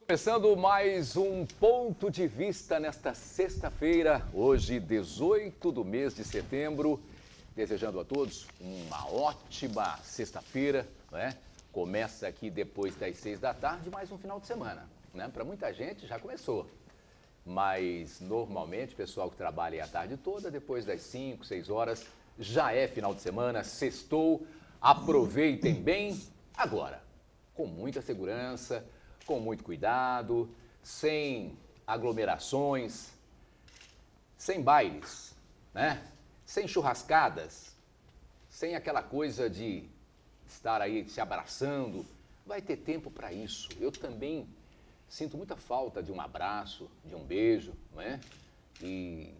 Começando mais um Ponto de Vista nesta sexta-feira, hoje 18 do mês de setembro, desejando a todos uma ótima sexta-feira, não é? Começa aqui depois das 6 da tarde, mais um final de semana, né? Para muita gente já começou, mas normalmente o pessoal que trabalha a tarde toda, depois das 5, 6 horas, já é final de semana, sextou, aproveitem bem agora, com muita segurança, com muito cuidado, sem aglomerações, sem bailes, né? Sem churrascadas, sem aquela coisa de estar aí se abraçando. Vai ter tempo para isso. Eu também sinto muita falta de um abraço, de um beijo, não é? E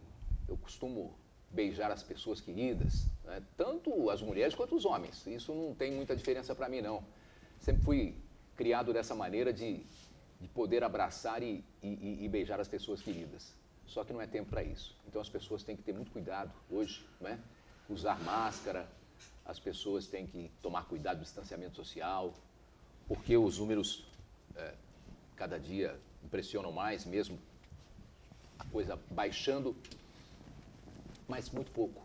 eu costumo beijar as pessoas queridas, né? Tanto as mulheres quanto os homens. Isso não tem muita diferença para mim, não. Sempre fui criado dessa maneira de poder abraçar e beijar as pessoas queridas. Só que não é tempo para isso. Então as pessoas têm que ter muito cuidado hoje, não é? Usar máscara, as pessoas têm que tomar cuidado do distanciamento social, porque os números cada dia impressionam mais, mesmo a coisa baixando, mas muito pouco.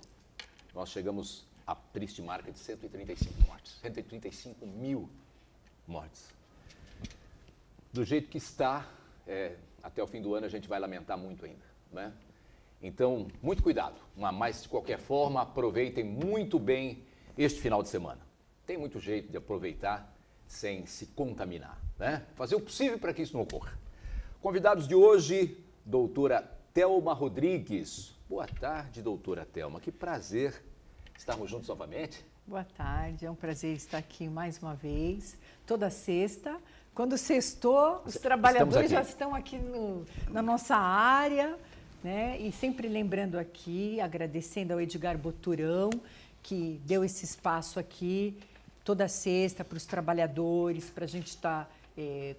Nós chegamos à triste marca de 135 mortes, 135 mil mortes. Do jeito que está, até o fim do ano a gente vai lamentar muito ainda, né? Então, muito cuidado, mas de qualquer forma, aproveitem muito bem este final de semana. Tem muito jeito de aproveitar sem se contaminar, né? Fazer o possível para que isso não ocorra. Convidados de hoje, doutora Thelma Rodrigues. Boa tarde, doutora Thelma, que prazer estarmos juntos novamente. Boa tarde, é um prazer estar aqui mais uma vez, toda sexta. Quando sextou, os trabalhadores já estão aqui na nossa área, né? E sempre lembrando aqui, agradecendo ao Edgar Boturão, que deu esse espaço aqui toda sexta para os trabalhadores, para a gente estar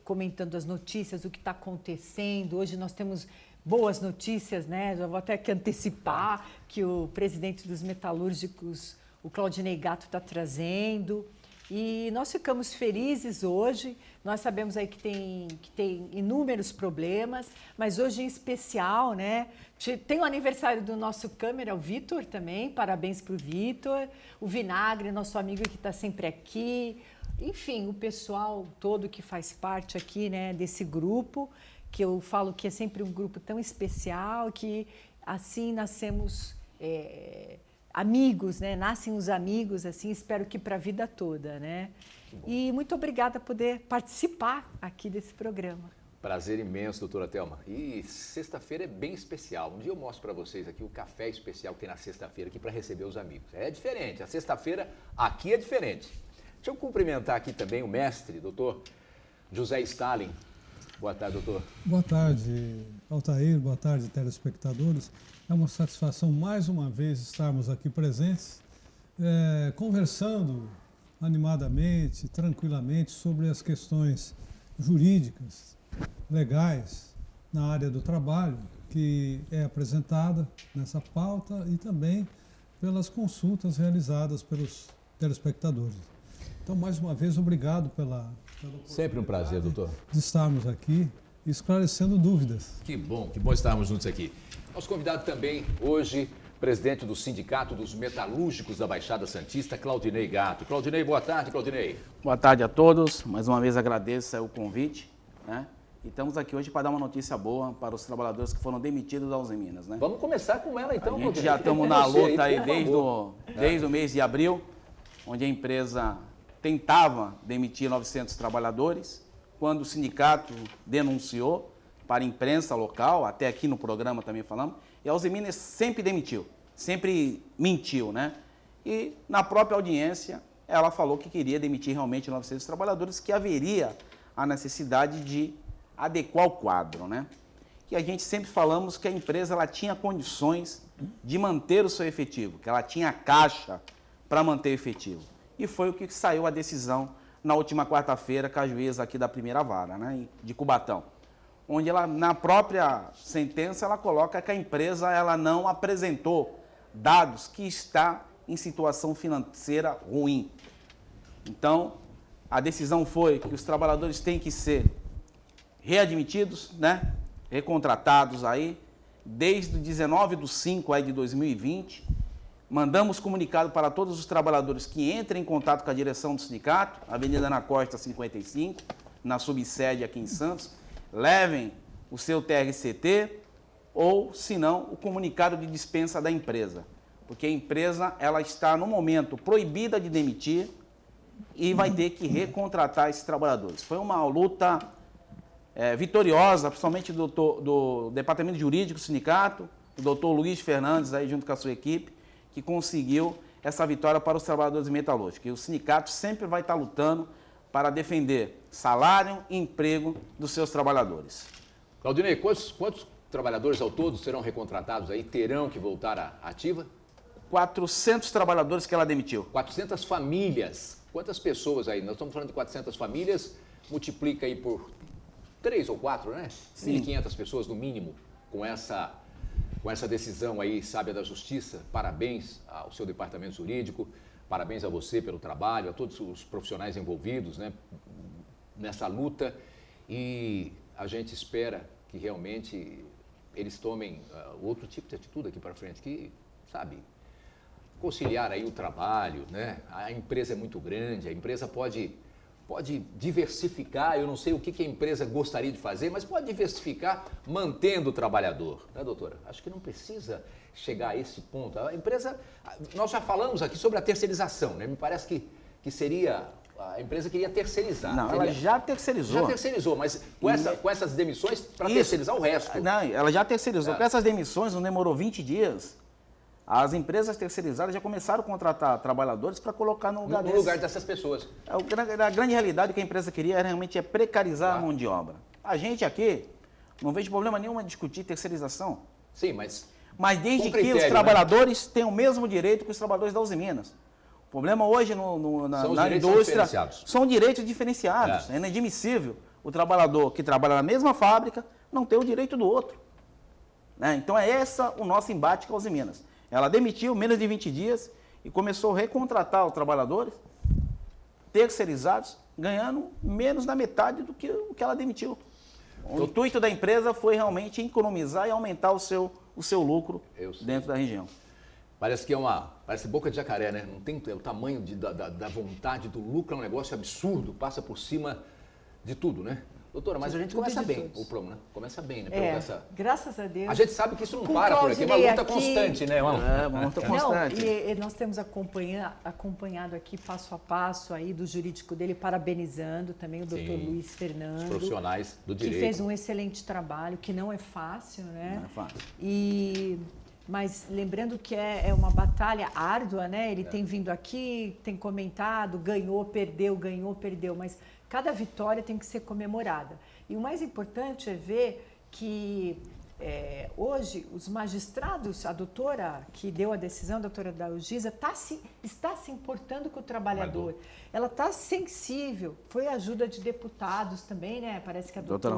comentando as notícias, o que está acontecendo. Hoje nós temos boas notícias, né? Já vou até aqui antecipar que o presidente dos metalúrgicos, o Claudinei Gatto, está trazendo. E nós ficamos felizes hoje. Nós sabemos aí que tem inúmeros problemas, mas hoje em especial, né? Tem o aniversário do nosso câmera, o Vitor também. Parabéns para o Vitor. O Vinagre, nosso amigo que está sempre aqui. Enfim, o pessoal todo que faz parte aqui, né, desse grupo, que eu falo que é sempre um grupo tão especial, que assim nascemos amigos, né? Nascem os amigos, assim, espero que para a vida toda, né? E muito obrigada por poder participar aqui desse programa. Prazer imenso, doutora Thelma. E sexta-feira é bem especial. Um dia eu mostro para vocês aqui o café especial que tem na sexta-feira aqui para receber os amigos. É diferente, a sexta-feira aqui é diferente. Deixa eu cumprimentar aqui também o mestre, doutor José Stalin. Boa tarde, doutor. Boa tarde, Altair. Boa tarde, telespectadores. É uma satisfação mais uma vez estarmos aqui presentes, conversando animadamente, tranquilamente sobre as questões jurídicas, legais na área do trabalho, que é apresentada nessa pauta e também pelas consultas realizadas pelos telespectadores. Então, mais uma vez, obrigado pela sempre um prazer, doutor, de estarmos aqui esclarecendo dúvidas. Que bom estarmos juntos aqui. Nosso convidado também hoje, presidente do Sindicato dos Metalúrgicos da Baixada Santista, Claudinei Gatto. Claudinei, boa tarde, Claudinei. Boa tarde a todos. Mais uma vez agradeço o convite, né? E estamos aqui hoje para dar uma notícia boa para os trabalhadores que foram demitidos da Usiminas, né? Vamos começar com ela então, Claudinei. A gente já estamos na luta aí desde o mês de abril, onde a empresa tentava demitir 900 trabalhadores, quando o sindicato denunciou para a imprensa local, até aqui no programa também falamos, e a Usiminas sempre demitiu, sempre mentiu, né? E na própria audiência, ela falou que queria demitir realmente 900 trabalhadores, que haveria a necessidade de adequar o quadro, né? E a gente sempre falamos que a empresa ela tinha condições de manter o seu efetivo, que ela tinha caixa para manter o efetivo. E foi o que saiu a decisão na última quarta-feira com a juíza aqui da primeira vara, né, de Cubatão, onde ela, na própria sentença, ela coloca que a empresa ela não apresentou dados que está em situação financeira ruim. Então, a decisão foi que os trabalhadores têm que ser readmitidos, né? Recontratados aí, desde 19/5 aí de 2020. Mandamos comunicado para todos os trabalhadores que entrem em contato com a direção do sindicato, Avenida Ana Costa 55, na subsede aqui em Santos, levem o seu TRCT ou, se não, o comunicado de dispensa da empresa. Porque a empresa ela está, no momento, proibida de demitir e vai ter que recontratar esses trabalhadores. Foi uma luta vitoriosa, principalmente do Departamento Jurídico do Sindicato, do doutor Luiz Fernandes, aí, junto com a sua equipe, que conseguiu essa vitória para os trabalhadores metalúrgicos. E o sindicato sempre vai estar lutando para defender salário e emprego dos seus trabalhadores. Claudinei, quantos trabalhadores ao todo serão recontratados aí, terão que voltar à ativa? 400 trabalhadores que ela demitiu. 400 famílias. Quantas pessoas aí? Nós estamos falando de 400 famílias, multiplica aí por 3 ou 4, né? 1.500 pessoas no mínimo com essa decisão aí, sábia da Justiça. Parabéns ao seu departamento jurídico, parabéns a você pelo trabalho, a todos os profissionais envolvidos, né, nessa luta. E a gente espera que realmente eles tomem outro tipo de atitude aqui para frente, que, sabe, conciliar aí o trabalho, né? A empresa é muito grande, a empresa pode diversificar, eu não sei o que a empresa gostaria de fazer, mas pode diversificar mantendo o trabalhador, né, doutora? Acho que não precisa chegar a esse ponto. A empresa, nós já falamos aqui sobre a terceirização, né? Me parece que seria, a empresa queria terceirizar. Não, ela já terceirizou. Já terceirizou, mas com essas demissões, para terceirizar o resto. Não, ela já terceirizou. Com essas demissões, não demorou 20 dias. As empresas terceirizadas já começaram a contratar trabalhadores para colocar no lugar dessas pessoas. A grande realidade que a empresa queria era realmente precarizar a mão de obra. A gente aqui não vejo problema nenhum em discutir terceirização. Sim, mas desde com critério, que os trabalhadores tenham o mesmo direito que os trabalhadores da Uzi Minas. O problema hoje na indústria são direitos diferenciados. É inadmissível o trabalhador que trabalha na mesma fábrica não ter o direito do outro. Né? Então é esse o nosso embate com a Uzi Minas. Ela demitiu menos de 20 dias e começou a recontratar os trabalhadores terceirizados, ganhando menos da metade do que ela demitiu. O intuito da empresa foi realmente economizar e aumentar o seu lucro dentro da região. Parece que parece boca de jacaré, né? Não tem o tamanho da vontade do lucro, é um negócio absurdo, passa por cima de tudo, né? Doutora, mas a gente começa bem o promo, né? Começa bem, né? Graças a Deus. A gente sabe que isso não para por aqui, é uma luta constante, né? Uma luta constante. E nós temos acompanhado aqui passo a passo aí do jurídico dele, parabenizando também o doutor Luiz Fernando. Os profissionais do direito. Que fez um excelente trabalho, que não é fácil, né? Não é fácil. Mas lembrando que é uma batalha árdua, né? Ele tem vindo aqui, tem comentado, ganhou, perdeu, mas cada vitória tem que ser comemorada. E o mais importante é ver que hoje os magistrados, a doutora que deu a decisão, a doutora Dalgisa, está se importando com o trabalhador. Ela está sensível. Foi ajuda de deputados também, né? Parece que a doutora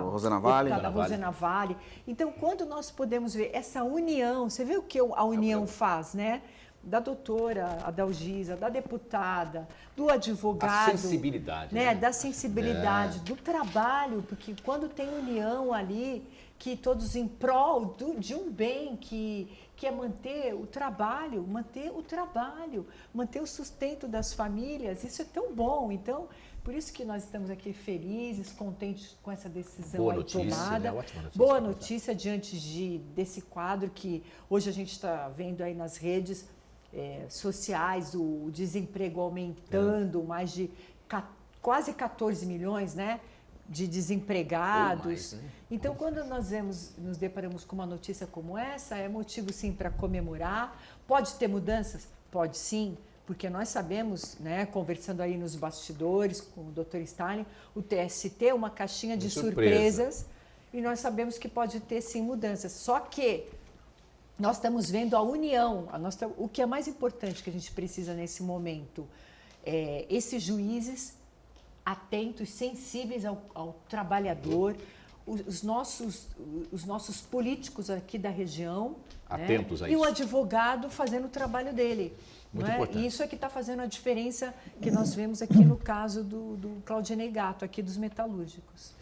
Rosana Vale. Rosana Vale. Então, quando nós podemos ver essa união, você vê o que a união faz, né? Da doutora Adalgisa, da deputada, do advogado. A sensibilidade. Né? Da sensibilidade, do trabalho, porque quando tem união ali, que todos em prol de um bem, que é manter o trabalho, manter o sustento das famílias, isso é tão bom. Então, por isso que nós estamos aqui felizes, contentes com essa decisão aí tomada. Né? Boa notícia diante desse quadro que hoje a gente está vendo aí nas redes sociais, o desemprego aumentando, mais de quase 14 milhões, né, de desempregados. Mais, né? Então, quando nós nos deparamos com uma notícia como essa, é motivo sim para comemorar. Pode ter mudanças? Pode sim, porque nós sabemos, né, conversando aí nos bastidores com o Dr. Stalin, o TST é uma caixinha de surpresas e nós sabemos que pode ter sim mudanças. Só que nós estamos vendo a união, o que é mais importante que a gente precisa nesse momento, esses juízes atentos, sensíveis ao trabalhador, os nossos políticos aqui da região, atentos, né? E o advogado fazendo o trabalho dele. Muito importante. E isso é que está fazendo a diferença que nós vemos aqui no caso do Claudinei Gatto, aqui dos metalúrgicos.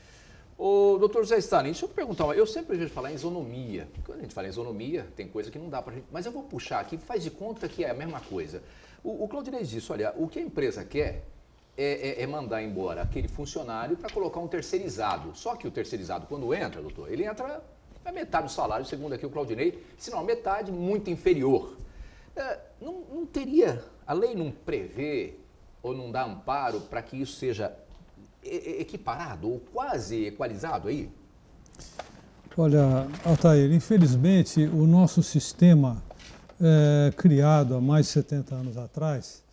Ô, doutor José Stalin, deixa eu perguntar, eu sempre vejo falar em isonomia. Quando a gente fala em isonomia, tem coisa que não dá pra gente... Mas eu vou puxar aqui, faz de conta que é a mesma coisa. O Claudinei disse, olha, o que a empresa quer é mandar embora aquele funcionário para colocar um terceirizado. Só que o terceirizado, quando entra, doutor, ele entra a metade do salário, segundo aqui o Claudinei, se não a metade, muito inferior. Não teria, a lei não prevê ou não dá amparo para que isso seja equiparado ou quase equalizado aí? Olha, Altair, infelizmente o nosso sistema criado há mais de 70 anos atrás,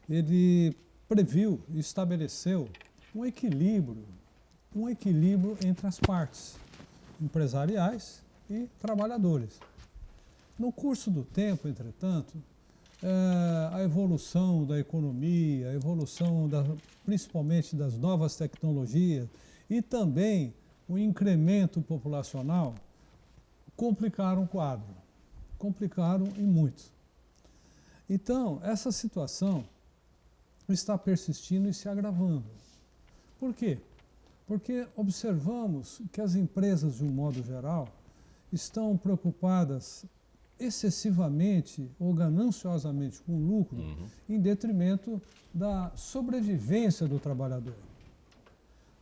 ele previu e estabeleceu um equilíbrio entre as partes empresariais e trabalhadores. No curso do tempo, entretanto, a evolução da economia, a evolução principalmente das novas tecnologias e também o incremento populacional complicaram o quadro, complicaram e muito. Então, essa situação está persistindo e se agravando. Por quê? Porque observamos que as empresas, de um modo geral, estão preocupadas excessivamente ou gananciosamente com o lucro, em detrimento da sobrevivência do trabalhador.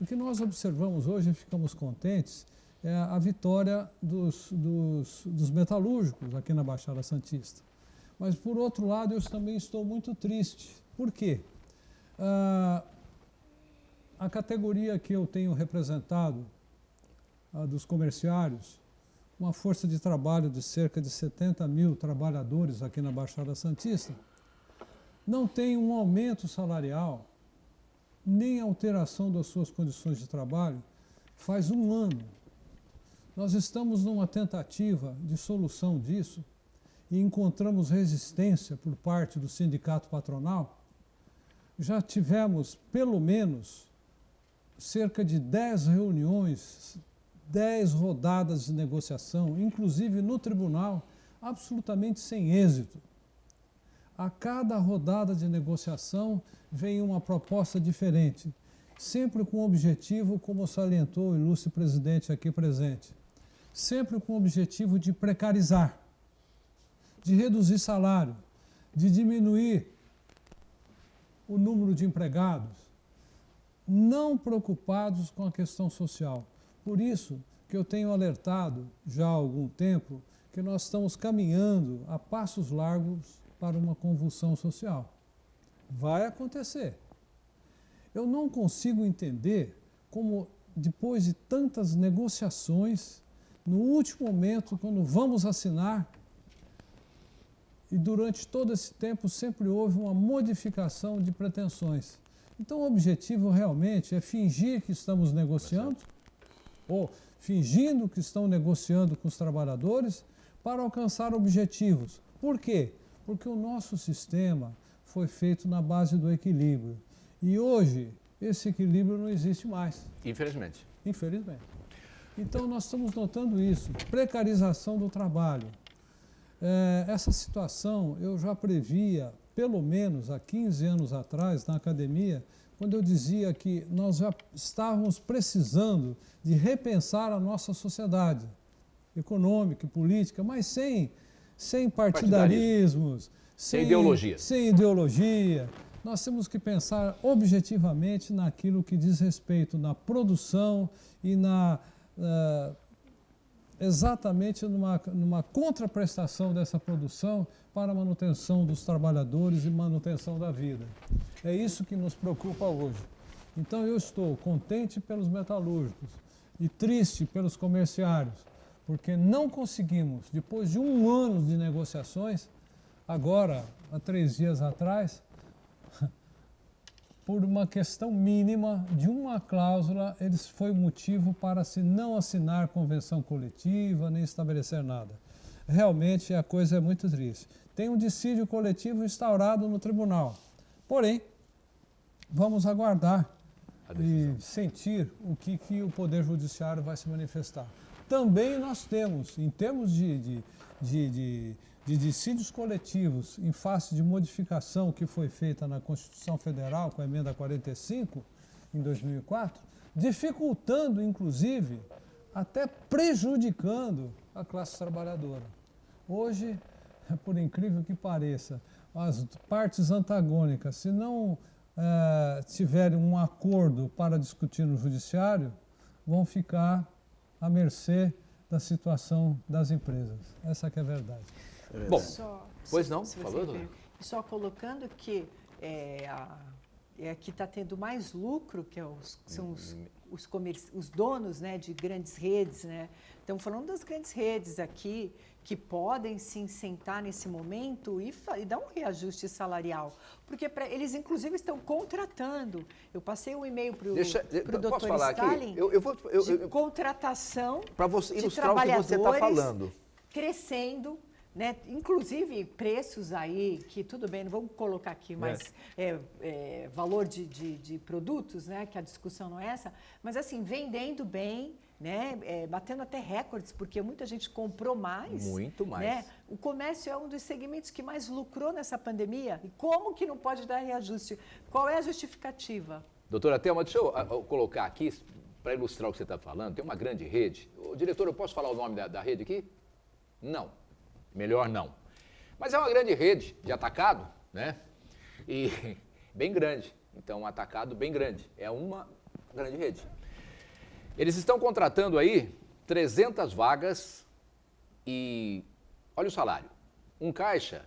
O que nós observamos hoje e ficamos contentes é a vitória dos metalúrgicos aqui na Baixada Santista. Mas, por outro lado, eu também estou muito triste. Por quê? A categoria que eu tenho representado, a dos comerciários, uma força de trabalho de cerca de 70 mil trabalhadores aqui na Baixada Santista, não tem um aumento salarial, nem alteração das suas condições de trabalho, faz um ano. Nós estamos numa tentativa de solução disso e encontramos resistência por parte do sindicato patronal. Já tivemos, pelo menos, cerca de 10 reuniões, 10 rodadas de negociação, inclusive no tribunal, absolutamente sem êxito. A cada rodada de negociação vem uma proposta diferente, sempre com o objetivo, como salientou o ilustre presidente aqui presente, sempre com o objetivo de precarizar, de reduzir salário, de diminuir o número de empregados, não preocupados com a questão social. Por isso que eu tenho alertado já há algum tempo que nós estamos caminhando a passos largos para uma convulsão social. Vai acontecer. Eu não consigo entender como, depois de tantas negociações, no último momento, quando vamos assinar, e durante todo esse tempo sempre houve uma modificação de pretensões. Então o objetivo realmente é fingir que estamos negociando, ou fingindo que estão negociando com os trabalhadores para alcançar objetivos. Por quê? Porque o nosso sistema foi feito na base do equilíbrio. E hoje esse equilíbrio não existe mais. Infelizmente. Infelizmente. Então nós estamos notando isso, precarização do trabalho. Essa situação eu já previa, pelo menos há 15 anos atrás, na academia, quando eu dizia que nós já estávamos precisando de repensar a nossa sociedade econômica e política, mas sem partidarismos, sem ideologia. Sem ideologia. Nós temos que pensar objetivamente naquilo que diz respeito na produção e exatamente numa contraprestação dessa produção para a manutenção dos trabalhadores e manutenção da vida. É isso que nos preocupa hoje. Então eu estou contente pelos metalúrgicos e triste pelos comerciários, porque não conseguimos, depois de um ano de negociações, agora, há 3 dias atrás, por uma questão mínima de uma cláusula, eles foi motivo para se não assinar convenção coletiva, nem estabelecer nada. Realmente a coisa é muito triste. Tem um dissídio coletivo instaurado no tribunal. Porém, vamos aguardar e sentir o que o Poder Judiciário vai se manifestar. Também nós temos, em termos de dissídios coletivos em face de modificação que foi feita na Constituição Federal com a emenda 45, em 2004, dificultando, inclusive, até prejudicando a classe trabalhadora. Hoje, por incrível que pareça, as partes antagônicas, se não tiverem um acordo para discutir no judiciário, vão ficar à mercê da situação das empresas. Essa que é a verdade. Bom, Só, pois não, se falou, você dona? ver, só colocando que que está tendo mais lucro, que são os donos, né, de grandes redes, né? Estamos falando das grandes redes aqui, que podem sim sentar nesse momento e dar um reajuste salarial. Porque eles, inclusive, estão contratando. Eu passei um e-mail para o doutor Stalin de contratação para você de ilustrar o que você está falando. Crescendo, né? Inclusive preços aí, que tudo bem, não vamos colocar aqui mais valor de produtos, né? Que a discussão não é essa, mas assim, vendendo bem, né? Batendo até recordes, porque muita gente comprou mais. Muito mais. Né? O comércio é um dos segmentos que mais lucrou nessa pandemia. E como que não pode dar reajuste? Qual é a justificativa? Doutora Thelma, deixa eu colocar aqui, para ilustrar o que você está falando, tem uma grande rede. Ô, diretor, eu posso falar o nome da rede aqui? Não. Melhor não. Mas é uma grande rede de atacado, né? E bem grande. Então, um atacado bem grande. É uma grande rede. Eles estão contratando aí 300 vagas e olha o salário. Um caixa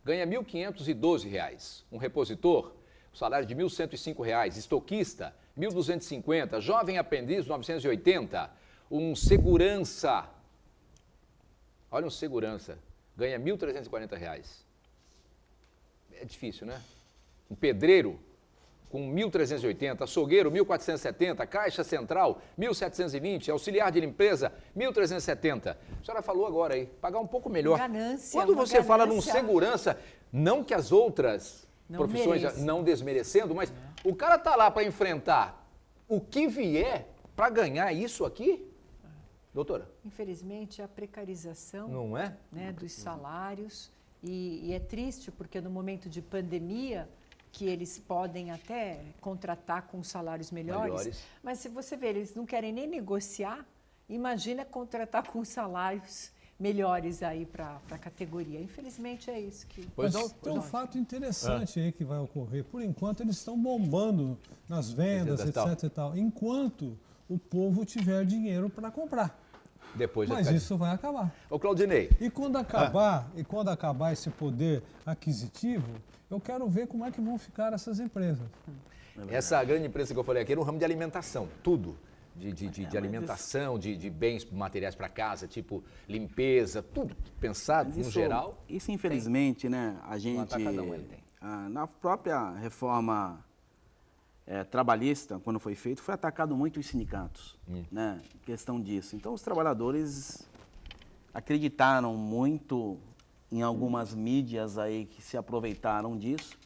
ganha R$ 1.512. Um repositor, o salário de R$ 1.105. Estoquista, R$ 1.250. Jovem aprendiz, R$ 980. Um segurança, olha um segurança, ganha R$ 1.340. É difícil, né? Um pedreiro com 1.380, açougueiro 1.470, caixa central 1.720, auxiliar de limpeza 1.370. A senhora falou agora aí, pagar um pouco melhor. Ganância, quando você fala num segurança, não que as outras profissões não desmerecendo, mas o cara tá lá para enfrentar o que vier para ganhar isso aqui, doutora? Infelizmente, a precarização, não é? Né, dos salários e é triste porque no momento de pandemia que eles podem até contratar com salários melhores, mas se você ver, eles não querem nem negociar, imagina contratar com salários melhores aí para a categoria. Infelizmente é isso que... Mas tem um fato interessante aí que vai ocorrer. Por enquanto eles estão bombando nas vendas, etc. e tal, enquanto o povo tiver dinheiro para comprar. Mas isso vai acabar. Ô, Claudinei. E quando acabar esse poder aquisitivo, eu quero ver como é que vão ficar essas empresas. Essa grande empresa que eu falei aqui era um ramo de alimentação, tudo. De alimentação, de bens materiais para casa, tipo limpeza, tudo pensado no geral. Isso, infelizmente, né, a gente, na própria reforma trabalhista, quando foi feito, foi atacado muito os sindicatos, né, questão disso. Então, os trabalhadores acreditaram muito em algumas mídias aí que se aproveitaram disso.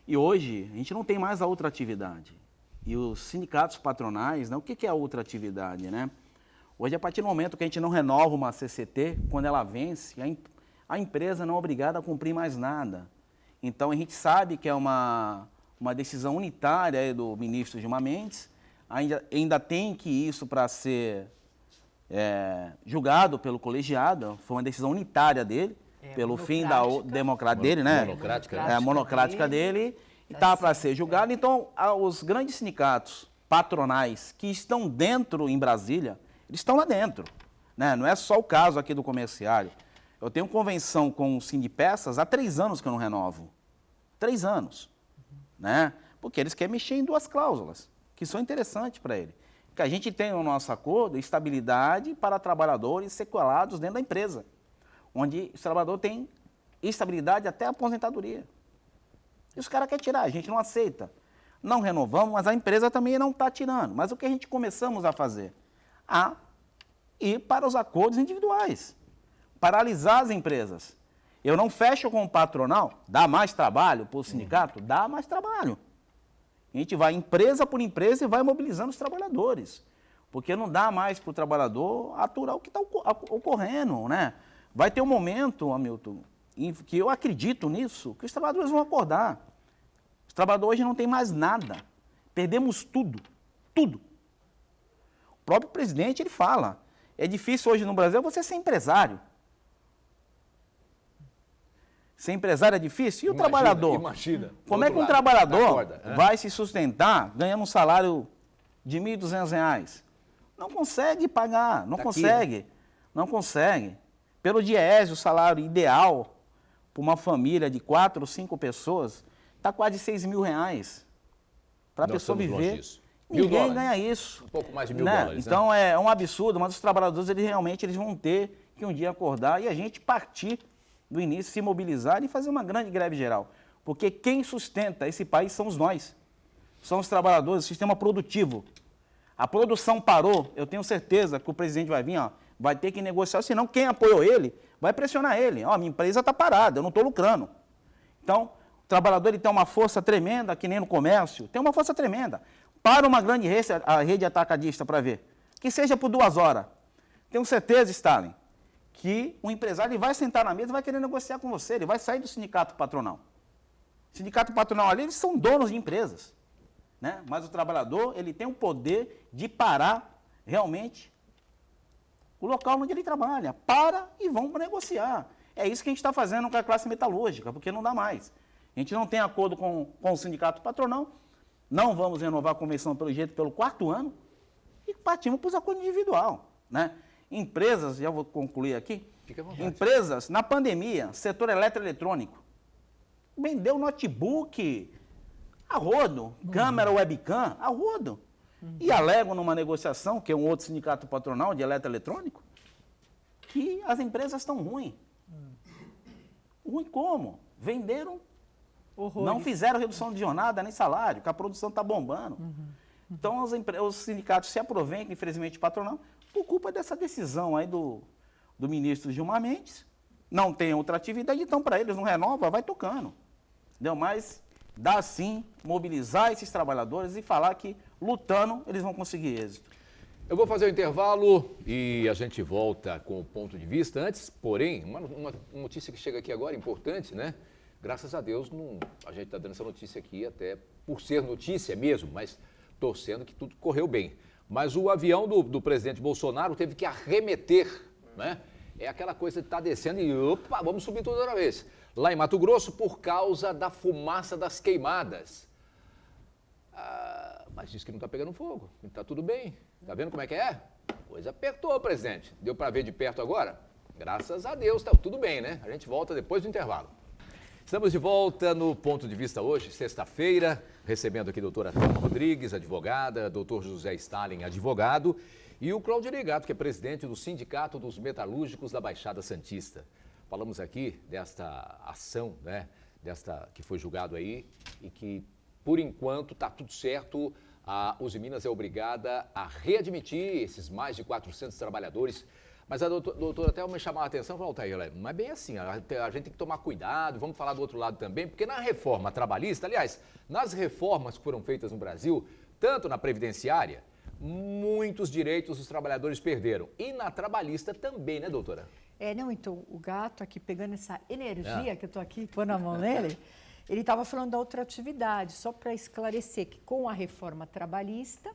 E hoje, a gente não tem mais a outra atividade. E os sindicatos patronais, né, o que é a outra atividade, né? Hoje, a partir do momento que a gente não renova uma CCT, quando ela vence, a empresa não é obrigada a cumprir mais nada. Então, a gente sabe que é uma decisão unitária aí do ministro Gilmar Mendes, ainda tem que isso para ser julgado pelo colegiado, foi uma decisão unitária dele, pelo fim da democracia dele, né? Monocrática dele, e estava para ser julgado. Então, os grandes sindicatos patronais que estão dentro em Brasília, eles estão lá dentro, né? Não é só o caso aqui do comerciário. Eu tenho convenção com o Sindipeças há 3 anos que eu não renovo. 3 anos. Né? Porque eles querem mexer em 2 cláusulas, que são interessantes para ele. Que a gente tem no nosso acordo estabilidade para trabalhadores sequelados dentro da empresa, onde o trabalhador tem estabilidade até a aposentadoria. E os caras querem tirar, a gente não aceita. Não renovamos, mas a empresa também não está tirando. Mas o que a gente começamos a fazer? A ir para os acordos individuais, paralisar as empresas. Eu não fecho com o patronal, dá mais trabalho para o sindicato? Dá mais trabalho. A gente vai empresa por empresa e vai mobilizando os trabalhadores. Porque não dá mais para o trabalhador aturar o que está ocorrendo, né? Vai ter um momento, Hamilton, que eu acredito nisso, que os trabalhadores vão acordar. Os trabalhadores hoje não têm mais nada. Perdemos tudo, tudo. próprio presidente, ele fala, é difícil hoje no Brasil você ser empresário. Ser empresário é difícil? E o trabalhador? Imagina. Como é que um trabalhador vai se sustentar ganhando um salário de R$ 1.200? Não consegue pagar, não consegue. Não consegue. Pelo DIEESE, o salário ideal para uma família de 4 ou 5 pessoas está quase R$6.000. Para a pessoa viver, ninguém ganha isso. Um pouco mais de $1.000. Então é um absurdo, mas os trabalhadores eles vão ter que um dia acordar e a gente partir do início, se mobilizar e fazer uma grande greve geral. Porque quem sustenta esse país somos nós. São os trabalhadores, o sistema produtivo. A produção parou, eu tenho certeza que o presidente vai vir, vai ter que negociar, senão quem apoiou ele vai pressionar ele. Minha empresa está parada, eu não estou lucrando. Então, o trabalhador ele tem uma força tremenda, que nem no comércio, tem uma força tremenda. Para uma grande rede, a rede atacadista para ver, que seja por 2 horas. Tenho certeza, Stalin, que o empresário ele vai sentar na mesa e vai querer negociar com você, ele vai sair do sindicato patronal. O sindicato patronal ali, eles são donos de empresas, né? Mas o trabalhador, ele tem o poder de parar realmente o local onde ele trabalha. Para e vão negociar. É isso que a gente está fazendo com a classe metalúrgica, porque não dá mais. A gente não tem acordo com o sindicato patronal, não vamos renovar a convenção pelo jeito pelo 4º ano e partimos para os acordos individual, né? Empresas, já vou concluir aqui, empresas, na pandemia, setor eletroeletrônico, vendeu notebook a rodo, câmera webcam a rodo. E alegam numa negociação, que é um outro sindicato patronal de eletroeletrônico, que as empresas estão ruins. Ruim como? Venderam, não fizeram redução de jornada nem salário, que a produção está bombando. Então os sindicatos se aproveitam, infelizmente, patronal, por culpa dessa decisão aí do ministro Gilmar Mendes, não tem outra atividade, então para eles não renova, vai tocando. Entendeu? Mas dá sim mobilizar esses trabalhadores e falar que lutando eles vão conseguir êxito. Eu vou fazer o intervalo e a gente volta com o ponto de vista. Antes, porém, uma notícia que chega aqui agora, importante, né? Graças a Deus, a gente está dando essa notícia aqui até por ser notícia mesmo, mas torcendo que tudo correu bem. Mas o avião do presidente Bolsonaro teve que arremeter, né? É aquela coisa de estar descendo e, opa, vamos subir tudo outra vez. Lá em Mato Grosso, por causa da fumaça das queimadas. Mas diz que não está pegando fogo, está tudo bem. Está vendo como é que é? Coisa apertou, presidente. Deu para ver de perto agora? Graças a Deus, está tudo bem, né? A gente volta depois do intervalo. Estamos de volta no Ponto de Vista hoje, sexta-feira, recebendo aqui a doutora Thelma Rodrigues, advogada, doutor José Stalin, advogado, e o Claudio Ligato, que é presidente do Sindicato dos Metalúrgicos da Baixada Santista. Falamos aqui desta ação, né, que foi julgado aí e que, por enquanto, está tudo certo. A Uzi Minas é obrigada a readmitir esses mais de 400 trabalhadores. Mas a doutora até me chamou a atenção e falou, Altair, não é bem assim, a gente tem que tomar cuidado, vamos falar do outro lado também, porque na reforma trabalhista, aliás, nas reformas que foram feitas no Brasil, tanto na previdenciária, muitos direitos os trabalhadores perderam. E na trabalhista também, né, doutora? Então, o gato aqui, pegando essa energia que eu estou aqui pondo a mão nele, ele estava falando da outra atividade, só para esclarecer que com a reforma trabalhista,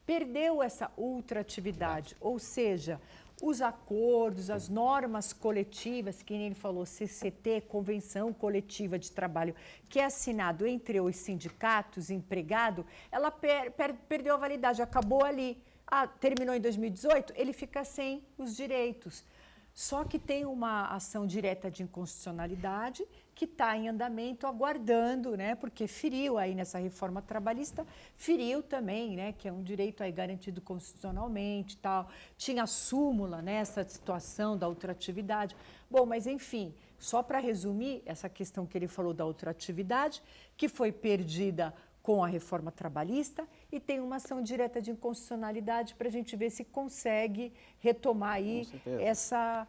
perdeu essa outra atividade, ou seja, os acordos, as normas coletivas, que nem ele falou, CCT, Convenção Coletiva de Trabalho, que é assinado entre os sindicatos, empregado, ela perdeu a validade, acabou ali. Terminou em 2018, ele fica sem os direitos. Só que tem uma ação direta de inconstitucionalidade que está em andamento, aguardando, né? Porque feriu aí nessa reforma trabalhista, feriu também, né? Que é um direito aí garantido constitucionalmente e tal. Tinha súmula nessa situação da ultratividade. Bom, mas enfim, só para resumir essa questão que ele falou da ultratividade, que foi perdida com a reforma trabalhista e tem uma ação direta de inconstitucionalidade para a gente ver se consegue retomar aí essa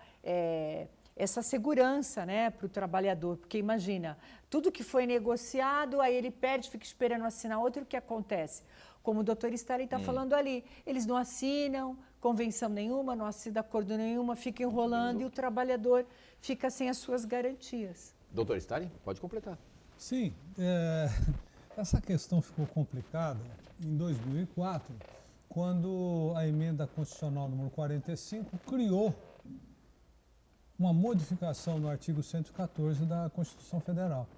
segurança, né, para o trabalhador. Porque imagina, tudo que foi negociado, aí ele perde, fica esperando assinar outro, o que acontece? Como o doutor Stalin está falando ali, eles não assinam convenção nenhuma, não assinam acordo nenhuma, fica enrolando e o trabalhador fica sem as suas garantias. Doutor Stalin, pode completar. Sim, essa questão ficou complicada em 2004, quando a emenda constitucional número 45 criou uma modificação no artigo 114 da Constituição Federal.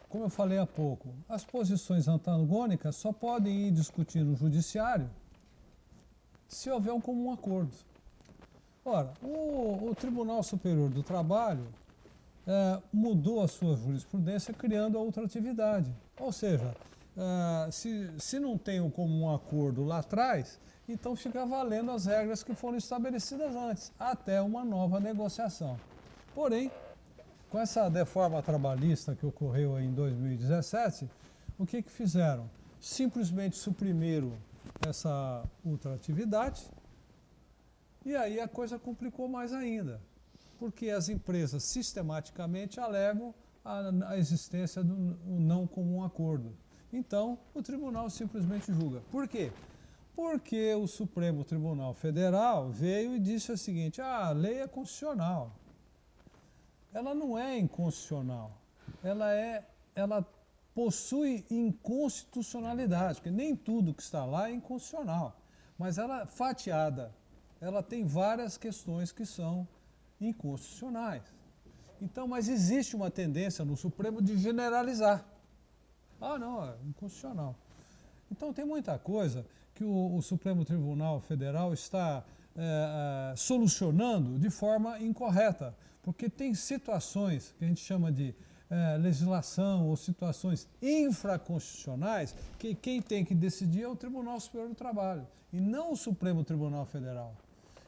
Como eu falei há pouco, as posições antagônicas só podem ir discutir no judiciário se houver um comum acordo. Ora, o Tribunal Superior do Trabalho mudou a sua jurisprudência criando a ultratividade. Ou seja, se não tem um comum acordo lá atrás, então fica valendo as regras que foram estabelecidas antes, até uma nova negociação. Porém, com essa reforma trabalhista que ocorreu em 2017, o que fizeram? Simplesmente suprimiram essa ultratividade e aí a coisa complicou mais ainda, porque as empresas sistematicamente alegam a existência do não comum acordo. Então, o tribunal simplesmente julga. Por quê? Porque o Supremo Tribunal Federal veio e disse o seguinte: a lei é constitucional. Ela não é inconstitucional, ela possui inconstitucionalidade, porque nem tudo que está lá é inconstitucional, mas ela fatiada, ela tem várias questões que são inconstitucionais. Então, mas existe uma tendência no Supremo de generalizar. Ah, não, é inconstitucional. Então tem muita coisa que o Supremo Tribunal Federal está solucionando de forma incorreta, porque tem situações que a gente chama de legislação ou situações infraconstitucionais que quem tem que decidir é o Tribunal Superior do Trabalho e não o Supremo Tribunal Federal.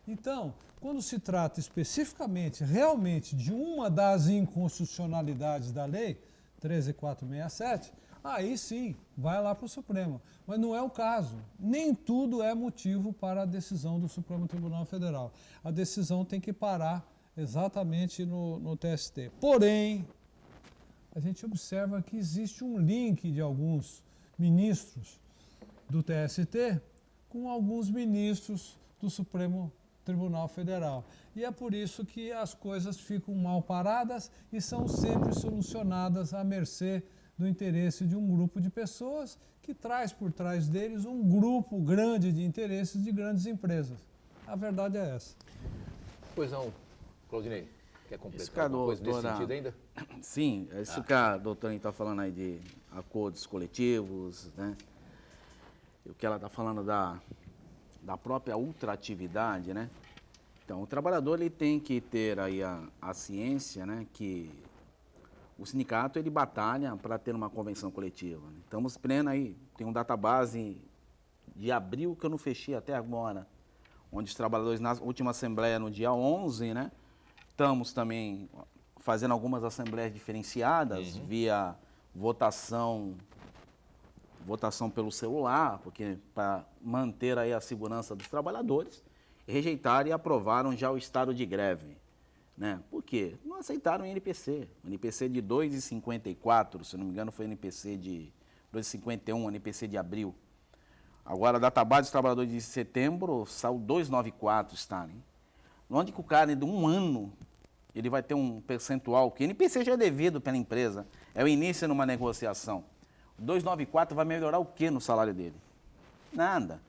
Então, quando se trata especificamente, realmente, de uma das inconstitucionalidades da lei 13.467, aí sim, vai lá para o Supremo. Mas não é o caso. Nem tudo é motivo para a decisão do Supremo Tribunal Federal. A decisão tem que parar exatamente no TST. Porém, a gente observa que existe um link de alguns ministros do TST com alguns ministros do Supremo Tribunal Federal. E é por isso que as coisas ficam mal paradas e são sempre solucionadas à mercê do interesse de um grupo de pessoas que traz por trás deles um grupo grande de interesses de grandes empresas. A verdade é essa. Pois não, Claudinei, quer completar alguma coisa nesse sentido ainda? Sim, isso que a doutora está falando aí de acordos coletivos, né? E o que ela está falando da própria ultratividade, né? Então, o trabalhador ele tem que ter aí a ciência, né, que o sindicato ele batalha para ter uma convenção coletiva. Né? Estamos pleno aí, tem um database de abril que eu não fechei até agora, onde os trabalhadores na última assembleia no dia 11, né? Estamos também fazendo algumas assembleias diferenciadas via votação pelo celular, porque para manter aí a segurança dos trabalhadores, rejeitaram e aprovaram já o estado de greve. Né? Por quê? Não aceitaram o NPC. O NPC de 2,54, se não me engano, foi o NPC de 2,51, o NPC de abril. Agora, a database dos trabalhadores de setembro saiu 2,94, Stalin. Onde que o cara, de um ano, ele vai ter um percentual, que o NPC já é devido pela empresa, é o início numa negociação. O 2,94 vai melhorar o que no salário dele? Nada.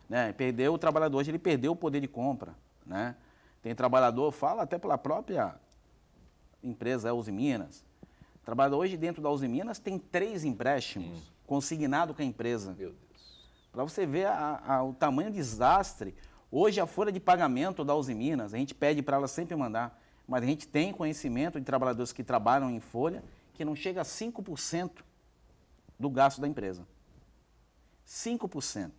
Né? O trabalhador hoje ele perdeu o poder de compra. Né? Tem trabalhador, fala até pela própria empresa, a Uzi Minas. O trabalhador hoje dentro da Uzi Minas tem 3 empréstimos consignados com a empresa. Meu Deus. Para você ver o tamanho do desastre. Hoje a folha de pagamento da Uzi Minas, a gente pede para ela sempre mandar, mas a gente tem conhecimento de trabalhadores que trabalham em folha que não chega a 5% do gasto da empresa. 5%.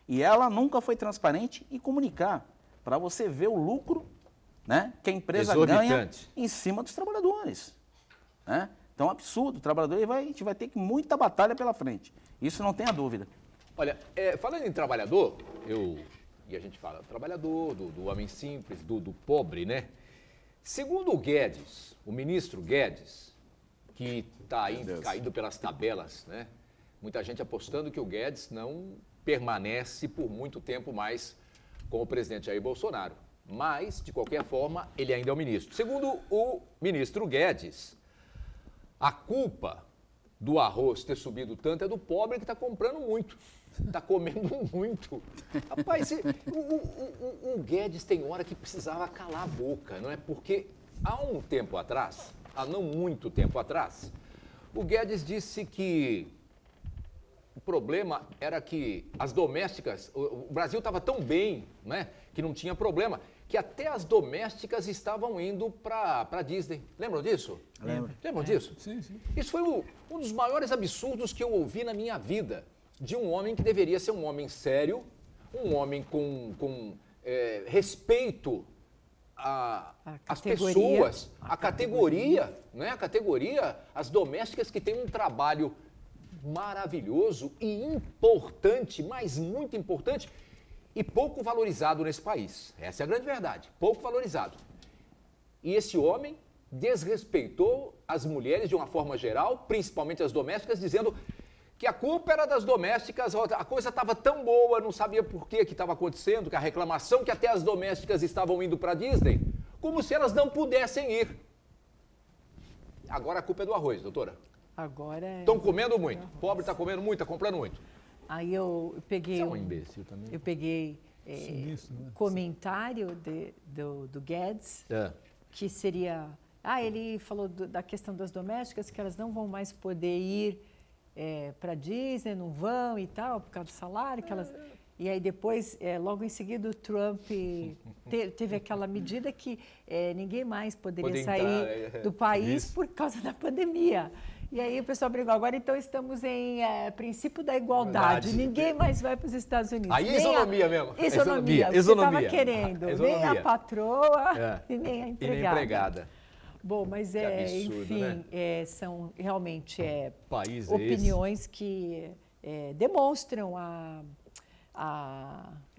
E ela nunca foi transparente em comunicar, para você ver o lucro, né, que a empresa ganha em cima dos trabalhadores. Né? Então, é um absurdo. O trabalhador a gente vai ter muita batalha pela frente. Isso não tenha dúvida. Olha, falando em trabalhador, e a gente fala trabalhador, do homem simples, do pobre, né? Segundo o Guedes, o ministro Guedes, que está aí caído pelas tabelas, né? Muita gente apostando que o Guedes não permanece por muito tempo mais com o presidente Jair Bolsonaro. Mas, de qualquer forma, ele ainda é o ministro. Segundo o ministro Guedes, a culpa do arroz ter subido tanto é do pobre que está comprando muito. Tá comendo muito. Rapaz, o Guedes tem hora que precisava calar a boca, não é? Porque há um tempo atrás, há não muito tempo atrás, o Guedes disse que o problema era que as domésticas, o Brasil estava tão bem, né, que não tinha problema, que até as domésticas estavam indo para Disney. Lembram disso? Lembro. Lembram disso? Sim, sim. Isso foi um dos maiores absurdos que eu ouvi na minha vida, de um homem que deveria ser um homem sério, um homem com respeito às pessoas, a categoria, né? A categoria, as domésticas que têm um trabalho maravilhoso e importante, mas muito importante, e pouco valorizado nesse país. Essa é a grande verdade, pouco valorizado. E esse homem desrespeitou as mulheres de uma forma geral, principalmente as domésticas, dizendo que a culpa era das domésticas, a coisa estava tão boa, não sabia por que estava acontecendo, que a reclamação que até as domésticas estavam indo para Disney, como se elas não pudessem ir. Agora a culpa é do arroz, doutora. Agora é... Estão comendo muito. O pobre está comendo muito, está comprando muito. Aí eu peguei... Você é um imbecil também. Eu peguei Sinistro, né? comentário do Guedes, que seria... ele falou da questão das domésticas, que elas não vão mais poder ir para Disney, não vão e tal, por causa do salário, que elas... E aí depois, logo em seguida, o Trump teve aquela medida que ninguém mais poderia sair do país por causa da pandemia. E aí o pessoal brigou, agora então estamos em princípio da igualdade, ninguém mais vai para os Estados Unidos. Aí é isonomia mesmo. Isonomia, você estava querendo, nem a patroa e nem a empregada. E nem a empregada. Bom, mas absurdo, enfim, né? são realmente País opiniões que demonstram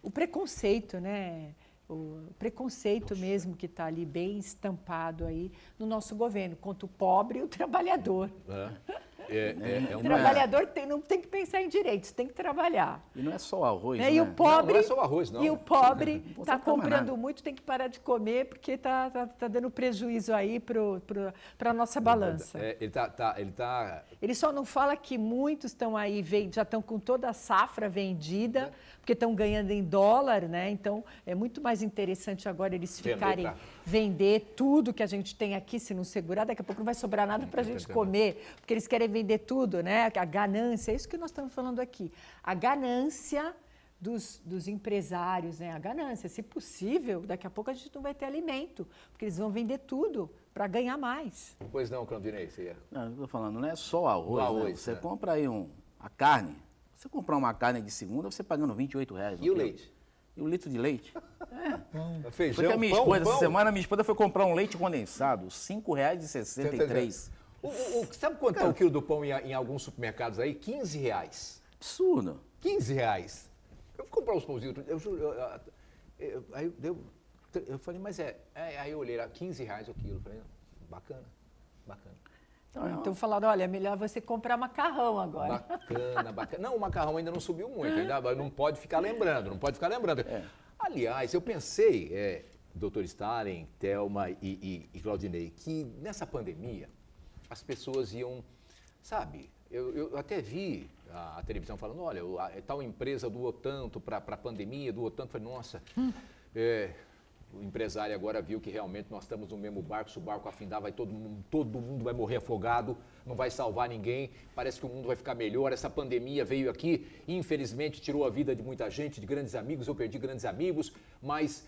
o preconceito, né? O preconceito mesmo que está ali bem estampado aí no nosso governo, contra o pobre e o trabalhador. O trabalhador não tem que pensar em direitos, tem que trabalhar. E não é só o arroz, né? E o pobre, não é só o arroz, não. E o pobre está come comprando nada. muito, tem que parar de comer, porque está dando prejuízo aí para a nossa balança. Ele só não fala que muitos estão aí, já estão com toda a safra vendida, porque estão ganhando em dólar, né? Então, é muito mais interessante agora eles ficarem vender tudo que a gente tem aqui, se não segurar, daqui a pouco não vai sobrar nada para a gente comer, porque eles querem vender tudo, né? A ganância, é isso que nós estamos falando aqui. A ganância dos empresários, né? A ganância, se possível, daqui a pouco a gente não vai ter alimento, porque eles vão vender tudo para ganhar mais. Pois não, Claudinei, você ia... Não, eu estou falando, não é só o arroz, arroz, né? Você compra aí a carne, você comprar uma carne de segunda, você pagando R$28. E o leite? E o litro de leite? Feijão, Foi que a minha esposa, pão. essa semana, minha esposa foi comprar um leite condensado, R$5,63. Sabe quanto é o quilo do pão em alguns supermercados aí? R$15. Absurdo. R$15. Eu fui comprar uns pãozinhos, eu juro, aí eu falei, mas aí eu olhei, R$15 o quilo, eu falei, bacana. Então falaram, olha, é melhor você comprar macarrão agora. Bacana. Não, o macarrão ainda não subiu muito, ainda não pode ficar lembrando. Aliás, eu pensei, doutor Stalin, Thelma e Claudinei, que nessa pandemia as pessoas iam, sabe, eu até vi a televisão falando, olha, tal empresa doou tanto para a pandemia, doou tanto, falei, nossa, o empresário agora viu que realmente nós estamos no mesmo barco, se o barco afindar, todo mundo vai morrer afogado, não vai salvar ninguém, parece que o mundo vai ficar melhor, essa pandemia veio aqui, infelizmente tirou a vida de muita gente, de grandes amigos, eu perdi grandes amigos, mas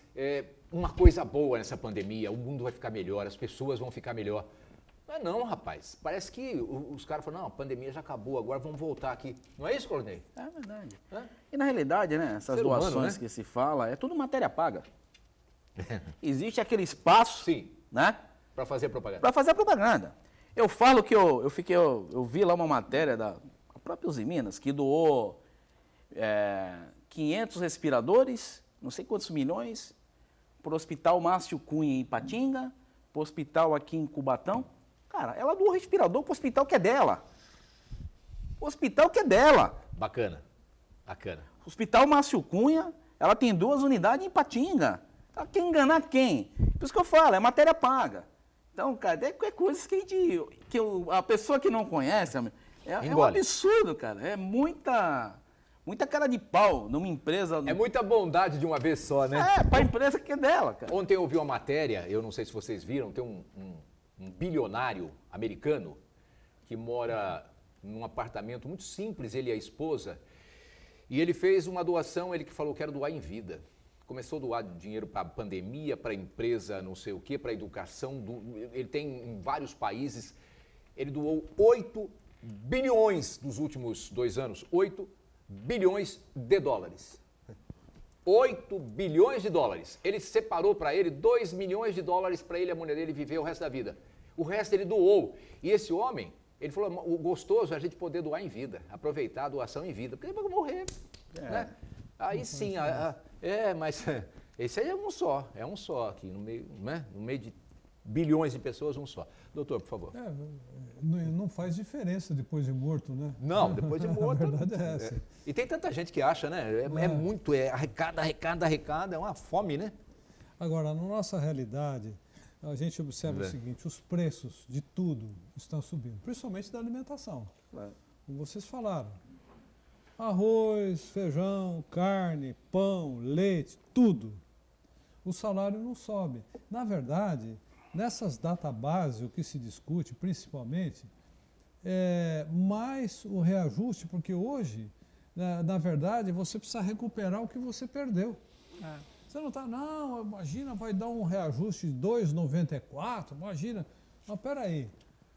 uma coisa boa nessa pandemia, o mundo vai ficar melhor, as pessoas vão ficar melhor. Mas não, rapaz, parece que os caras falaram, não, a pandemia já acabou, agora vamos voltar aqui. Não é isso, Claudinei? É verdade. E na realidade, né, essas doações que se fala, é tudo matéria paga. Existe aquele espaço, né? Para fazer propaganda. Para fazer propaganda. Eu falo que eu vi lá uma matéria da própria Uzi Minas, que doou 500 respiradores, não sei quantos milhões, para o Hospital Márcio Cunha em Ipatinga, para o hospital aqui em Cubatão. Cara, ela doou respirador para o hospital que é dela. O hospital que é dela. Bacana. Hospital Márcio Cunha, ela tem 2 unidades em Ipatinga. Ela quer enganar quem? Por isso que eu falo, é matéria paga. Então, cara, é coisas que a pessoa que não conhece, é um absurdo, cara. É muita muita cara de pau numa empresa... É muita bondade de uma vez só, né? Para a empresa que é dela, cara. Ontem eu vi uma matéria, eu não sei se vocês viram, tem um bilionário americano que mora num apartamento muito simples, ele e a esposa, e ele fez uma doação, ele que falou que quero doar em vida. Começou a doar dinheiro para a pandemia, para a empresa não sei o quê, para a educação. Ele tem em vários países. Ele doou 8 bilhões nos últimos 2 anos. 8 bilhões de dólares. 8 bilhões de dólares. Ele separou para ele 2 milhões de dólares para ele e a mulher dele viver o resto da vida. O resto ele doou. E esse homem, ele falou, o gostoso é a gente poder doar em vida, aproveitar a doação em vida, porque vai morrer. Né? Aí sim, mas esse aí é um só aqui, no meio, né? No meio de bilhões de pessoas, um só. Doutor, por favor. Não faz diferença depois de morto, né? Não, depois de morto. A verdade é essa. E tem tanta gente que acha, né? É muito, arrecada, é uma fome, né? Agora, na nossa realidade, a gente observa o seguinte, os preços de tudo estão subindo, principalmente da alimentação. Como vocês falaram. Arroz, feijão, carne, pão, leite, tudo. O salário não sobe. Na verdade, nessas databases, o que se discute principalmente é mais o reajuste, porque hoje, na verdade, você precisa recuperar o que você perdeu. Você não está, não, imagina, vai dar um reajuste de 2,94, imagina. Mas peraí.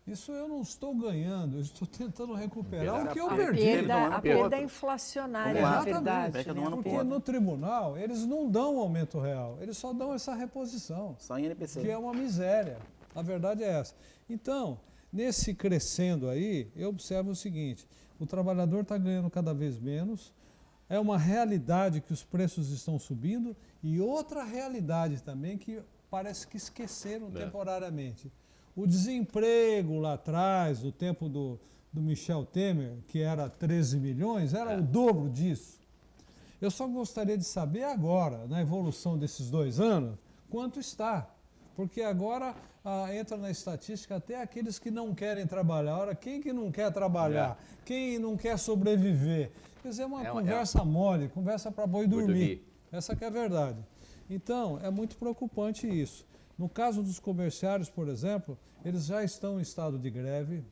Isso eu não estou ganhando, eu estou tentando recuperar o que eu perdi. A perda inflacionária, na verdade. Porque no tribunal, eles não dão aumento real, eles só dão essa reposição. Só em NPC. Que é uma miséria. A verdade é essa. Então, nesse crescendo aí, eu observo o seguinte, o trabalhador está ganhando cada vez menos, é uma realidade que os preços estão subindo e outra realidade também que parece que esqueceram temporariamente. O desemprego lá atrás, no tempo do Michel Temer, que era 13 milhões, era o dobro disso. Eu só gostaria de saber agora, na evolução desses 2 anos, quanto está. Porque agora entra na estatística até aqueles que não querem trabalhar. Ora, quem que não quer trabalhar? Quem não quer sobreviver? Quer dizer, é uma conversa mole, conversa para boi dormir. Essa que é a verdade. Então, é muito preocupante isso. No caso dos comerciários, por exemplo, eles já estão em estado de greve,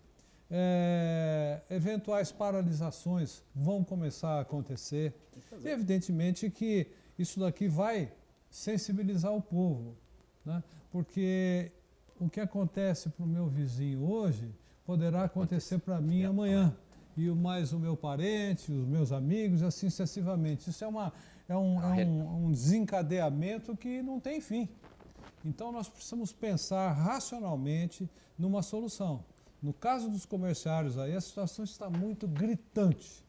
eventuais paralisações vão começar a acontecer. E evidentemente que isso daqui vai sensibilizar o povo, né? Porque o que acontece para o meu vizinho hoje poderá acontecer para mim amanhã. E mais o meu parente, os meus amigos, assim sucessivamente. Isso é um desencadeamento que não tem fim. Então, nós precisamos pensar racionalmente numa solução. No caso dos comerciários aí, a situação está muito gritante.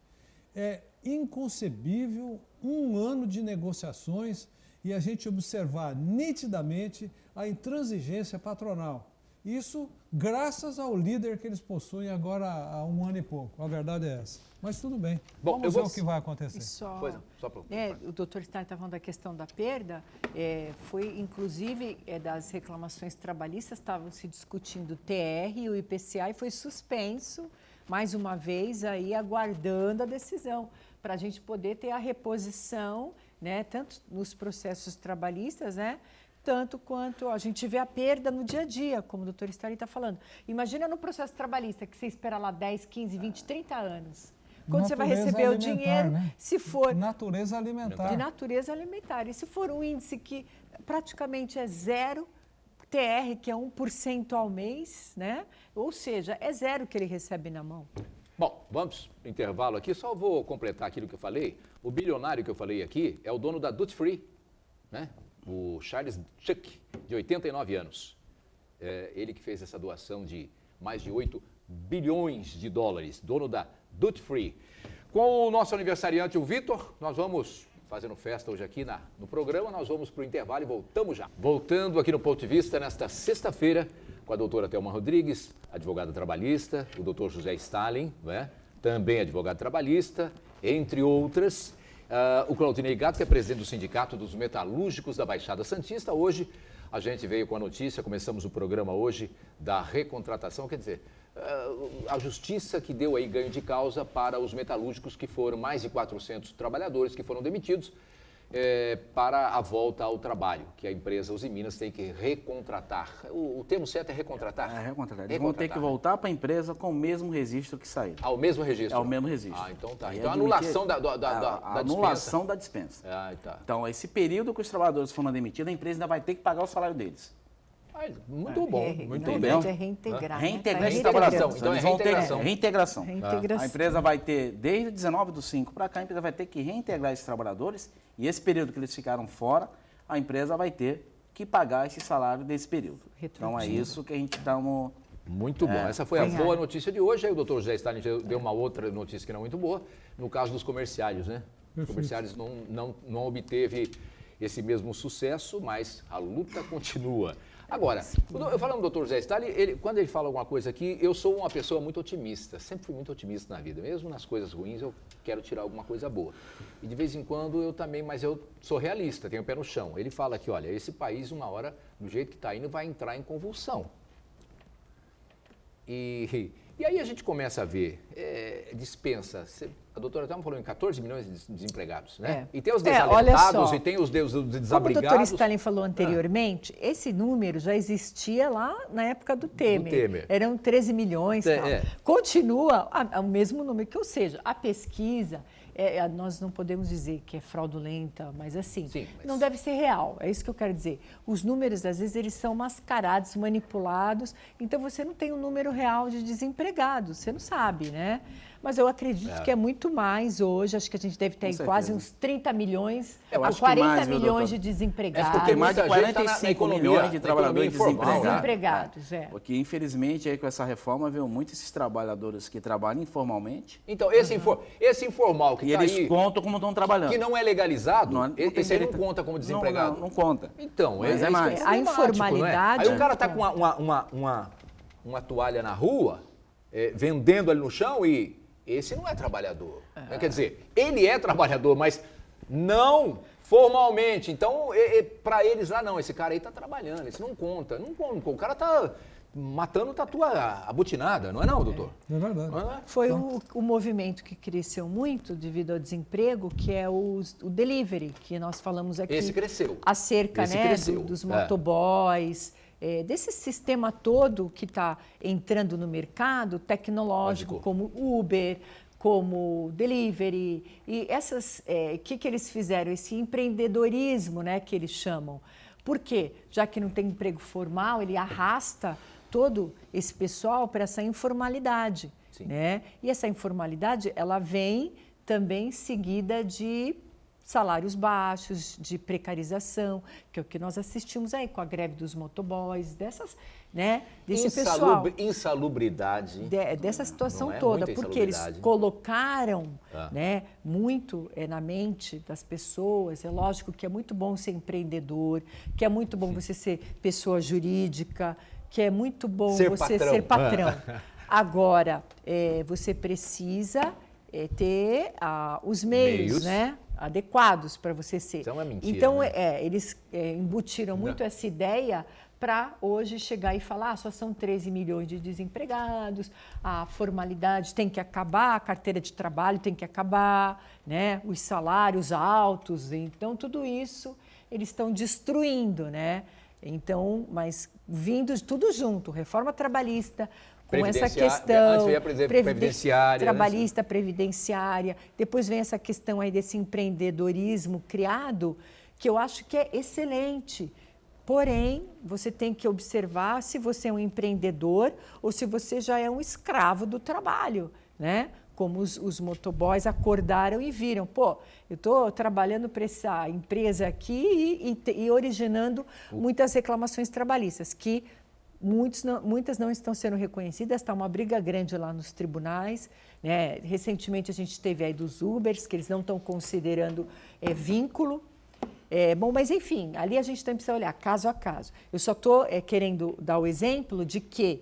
É inconcebível 1 ano de negociações e a gente observar nitidamente a intransigência patronal. Isso graças ao líder que eles possuem agora há 1 ano e pouco. A verdade é essa. Mas tudo bem. Bom, vamos ver o que vai acontecer. O doutor Stein está falando da questão da perda. Foi, inclusive, das reclamações trabalhistas, estavam se discutindo o TR e o IPCA e foi suspenso, mais uma vez, aí aguardando a decisão, para a gente poder ter a reposição, né, tanto nos processos trabalhistas, né, tanto quanto a gente vê a perda no dia a dia, como o doutor Stein está falando. Imagina no processo trabalhista, que você espera lá 10, 15, 20, 30 anos. Quando você vai receber o dinheiro, né? se for... Natureza alimentar. De natureza alimentar. E se for um índice que praticamente é 0, TR, que é 1% ao mês, né? Ou seja, é 0 que ele recebe na mão. Bom, vamos pro intervalo aqui. Só vou completar aquilo que eu falei. O bilionário que eu falei aqui é o dono da Duty Free, né? O Charles Chuck, de 89 anos. Ele que fez essa doação de mais de 8 bilhões de dólares, dono da Duty Free. Com o nosso aniversariante, o Vitor, nós vamos fazendo festa hoje aqui no programa, nós vamos para o intervalo e voltamos já. Voltando aqui no Ponto de Vista, nesta sexta-feira, com a doutora Thelma Rodrigues, advogada trabalhista, o doutor José Stalin, né? Também advogado trabalhista, entre outras. O Claudinei Gato, que é presidente do Sindicato dos Metalúrgicos da Baixada Santista. Hoje a gente veio com a notícia, começamos o programa hoje, da recontratação, quer dizer, a justiça que deu aí ganho de causa para os metalúrgicos que foram, mais de 400 trabalhadores que foram demitidos para a volta ao trabalho, que a empresa Usiminas tem que recontratar. O termo certo é recontratar? É, recontratar. Eles vão ter que voltar para a empresa com o mesmo registro que saíram. Ao mesmo registro? Ao mesmo registro. Ah, então tá. Aí Então a admitir- anulação da anulação da dispensa. Ah, tá. Então, esse período que os trabalhadores foram demitidos, a empresa ainda vai ter que pagar o salário deles. Muito bom, muito bem. Entendeu? É reintegrar. né? Reintegrar Tá esses reintegrando. trabalhadores. Então é Eles vão ter- reintegração. reintegração. Reintegração. A empresa vai ter, desde 19/5 para cá, a empresa vai ter que reintegrar esses trabalhadores e esse período que eles ficaram fora, a empresa vai ter que pagar esse salário desse período. Então é isso que a gente está Muito bom. Essa foi a Obrigada. boa notícia de hoje. Aí o doutor José Stalin deu uma outra notícia que não é muito boa, no caso dos comerciários, né? Os Perfeito. comerciários não obteve esse mesmo sucesso, mas a luta continua. Agora, eu falando do doutor José Stalin, quando ele fala alguma coisa aqui, eu sou uma pessoa muito otimista, sempre fui muito otimista na vida, mesmo nas coisas ruins eu quero tirar alguma coisa boa. E de vez em quando eu também, mas eu sou realista, tenho o pé no chão. Ele fala que, olha, esse país uma hora, do jeito que está indo, vai entrar em convulsão. E aí a gente começa a ver, dispensa, a doutora estava falando em 14 milhões de desempregados, né? E tem os olha desalentados, só. e tem os Como o desabrigados. doutor Stalin falou anteriormente, esse número já existia lá na época do Temer. Temer. Eram 13 milhões e tal. Continua o mesmo número, ou seja, a pesquisa, nós não podemos dizer que é fraudulenta, mas assim, Sim, mas- não deve ser real, é isso que eu quero dizer. Os números, às vezes, eles são mascarados, manipulados, então você não tem um número real de desempregados, você não sabe, né? Mas eu acredito que é muito mais hoje, acho que a gente deve ter aí Com quase certeza. uns 30 milhões, Eu a acho que 40 mais, viu, milhões doutor? de desempregados. Porque mais de muita gente tá na 45 economia, milhões de na trabalhadores economia informal, desempregados. Desempregados, Porque, infelizmente, aí, com essa reforma, veio muito esses trabalhadores que trabalham informalmente Então, esse informal que e está eles aí, contam como estão trabalhando. que não é legalizado, Não tem esse aí não direito- conta como desempregado. Não conta. Então, Mas é isso mais. que A problemático, informalidade- não é? Aí o cara está com uma toalha na rua, vendendo ali no chão e esse não é trabalhador. Quer dizer, ele é trabalhador, mas não formalmente. Então, para eles lá, não, esse cara aí está trabalhando, esse não conta. Não conta. O cara está matando tatu abutinada, não é não, doutor? É verdade. Não é? Foi o movimento que cresceu muito devido ao desemprego, que é o delivery, que nós falamos aqui. Esse cresceu. Acerca, Esse né, cresceu. dos motoboys, desse sistema todo que está entrando no mercado tecnológico, Lógico. como Uber, como delivery. E essas, que eles fizeram? Esse empreendedorismo, né, que eles chamam. Por quê? Já que não tem emprego formal, ele arrasta todo esse pessoal para essa informalidade, Sim. né? E essa informalidade, ela vem também seguida de salários baixos, de precarização, que é o que nós assistimos aí com a greve dos motoboys, desse pessoal. Insalubridade. Dessa situação Não é? toda, Muita porque eles insalubridade. colocaram muito na mente das pessoas. É lógico que é muito bom ser empreendedor, que é muito bom você ser pessoa jurídica, que é muito bom Ser você patrão. ser patrão. Agora, você precisa ter os meios, né, adequados para você ser. Então é mentira, Então, né? eles embutiram muito essa ideia para hoje chegar e falar, só são 13 milhões de desempregados, a formalidade tem que acabar, a carteira de trabalho tem que acabar, né? Os salários altos, então tudo isso eles estão destruindo, né? Então, mas vindo tudo junto, reforma trabalhista, com essa questão Antes veio a previdenciária, trabalhista, previdenciária, depois vem essa questão aí desse empreendedorismo criado, que eu acho que é excelente. Porém, você tem que observar se você é um empreendedor ou se você já é um escravo do trabalho, né? Como os motoboys acordaram e viram, pô, eu estou trabalhando para essa empresa aqui e originando muitas reclamações trabalhistas, que muitas não estão sendo reconhecidas, está uma briga grande lá nos tribunais, né? Recentemente a gente teve aí dos Ubers, que eles não estão considerando vínculo. Bom, mas enfim, ali a gente tem que olhar caso a caso. Eu só estou querendo dar o exemplo de que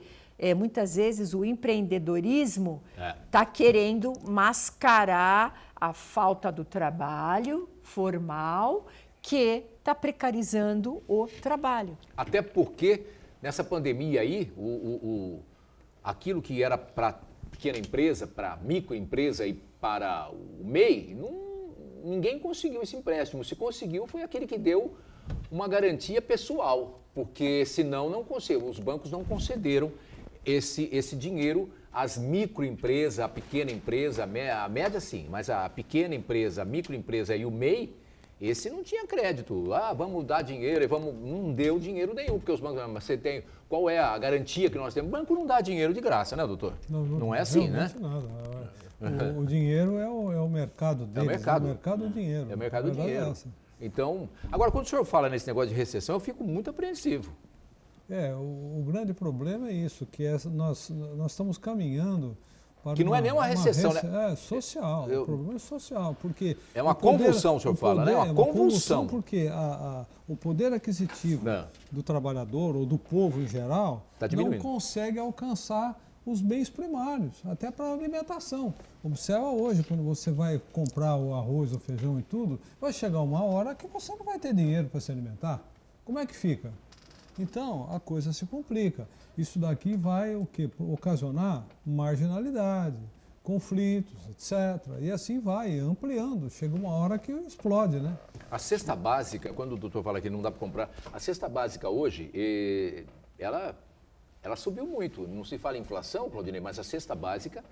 muitas vezes o empreendedorismo está querendo mascarar a falta do trabalho formal que está precarizando o trabalho. Até porque nessa pandemia aí, aquilo que era para pequena empresa, para microempresa e para o MEI, ninguém conseguiu esse empréstimo. Se conseguiu, foi aquele que deu uma garantia pessoal, porque senão não conseguiu. Os bancos não concederam esse dinheiro às microempresas, a pequena empresa, a média sim, mas a pequena empresa, a microempresa e o MEI, esse não tinha crédito. Vamos dar dinheiro, não deu dinheiro nenhum, porque os bancos, mas você tem, qual é a garantia que nós temos? O banco não dá dinheiro de graça, né, doutor? Não é assim, né? Nada. O dinheiro é o mercado deles, é o mercado do dinheiro. É o mercado do dinheiro. Então, agora, quando o senhor fala nesse negócio de recessão, eu fico muito apreensivo. O grande problema é isso, que nós estamos caminhando para que não é nem uma recessão, né? É social, o problema é social, porque... É uma convulsão, o senhor fala, né? É uma convulsão, porque o poder aquisitivo do trabalhador ou do povo em geral não consegue alcançar os bens primários, até para a alimentação. Observa hoje, quando você vai comprar o arroz, o feijão e tudo, vai chegar uma hora que você não vai ter dinheiro para se alimentar. Como é que fica? Então, a coisa se complica. Isso daqui vai ocasionar marginalidade, conflitos, etc. E assim vai ampliando. Chega uma hora que explode, né? A cesta básica, quando o doutor fala que não dá para comprar, a cesta básica hoje, ela subiu muito. Não se fala em inflação, Claudinei, mas a cesta básica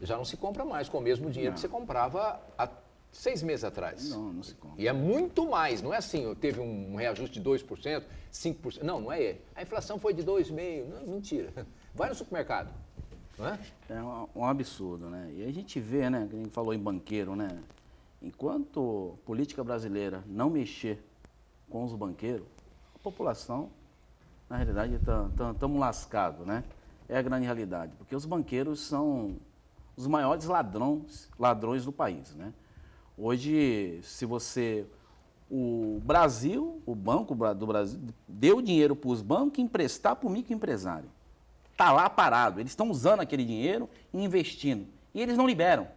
já não se compra mais com o mesmo dinheiro que você comprava há 6 meses atrás. Não se compra. E é muito mais, não é assim, teve um reajuste de 2%, 5%. Não é. A inflação foi de 2,5%. Não, mentira. Vai no supermercado. Não é? É um absurdo, né? E a gente vê, né, que a gente falou em banqueiro, né? Enquanto a política brasileira não mexer com os banqueiros, a população, na realidade, estamos lascados, né? É a grande realidade. Porque os banqueiros são os maiores ladrões do país, né? Hoje, o Brasil, o Banco do Brasil, deu dinheiro para os bancos emprestar para o microempresário. Está lá parado. Eles estão usando aquele dinheiro e investindo. E eles não liberam.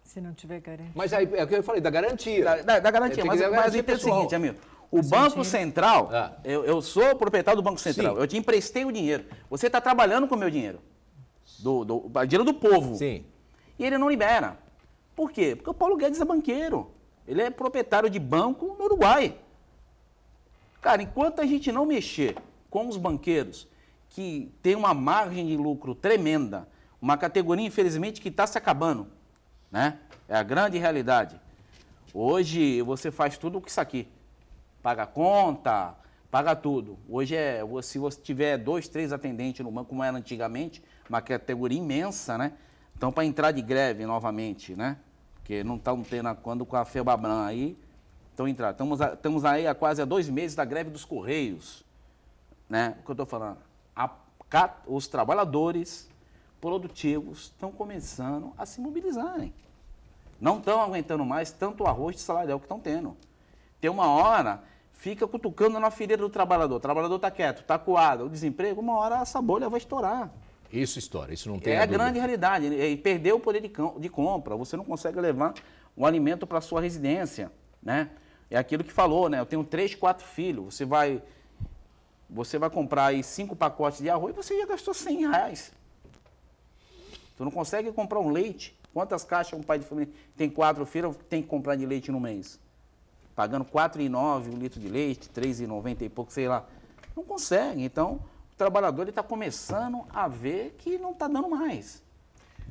Se não tiver garantia. Mas aí é o que eu falei, da garantia. Da garantia. Mas é o seguinte, amigo. O Banco Central, eu sou proprietário do Banco Central. Sim. Eu te emprestei o dinheiro. Você está trabalhando com o meu dinheiro. Dinheiro do povo. Sim. E ele não libera. Por quê? Porque o Paulo Guedes é banqueiro. Ele é proprietário de banco no Uruguai. Cara, enquanto a gente não mexer com os banqueiros, que tem uma margem de lucro tremenda, uma categoria, infelizmente, que está se acabando, né? É a grande realidade. Hoje, você faz tudo com isso aqui. Paga conta, paga tudo. Hoje, se você tiver 2, 3 atendentes no banco, como era antigamente, uma categoria imensa, né? Então, para entrar de greve novamente, né? Porque não estão tendo acordo com a Febabran aí. Então, estamos aí há quase 2 meses da greve dos Correios. Né? O que eu estou falando? Os trabalhadores produtivos estão começando a se mobilizarem. Não estão aguentando mais tanto arroz de salarial que estão tendo. Tem uma hora, fica cutucando na ferida do trabalhador. O trabalhador está quieto, está coado, o desemprego, uma hora essa bolha vai estourar. Isso estoura, isso não tem a grande realidade. E perdeu o poder de compra. Você não consegue levar um alimento para a sua residência, né? É aquilo que falou, né? Eu tenho 3, 4 filhos. Você vai comprar aí 5 pacotes de arroz e você já gastou R$100. Você não consegue comprar um leite. Quantas caixas um pai de família tem 4 filhos tem que comprar de leite no mês? Pagando R$4,09 um litro de leite, R$3,90 e pouco, sei lá. Não consegue. Então, o trabalhador está começando a ver que não está dando mais.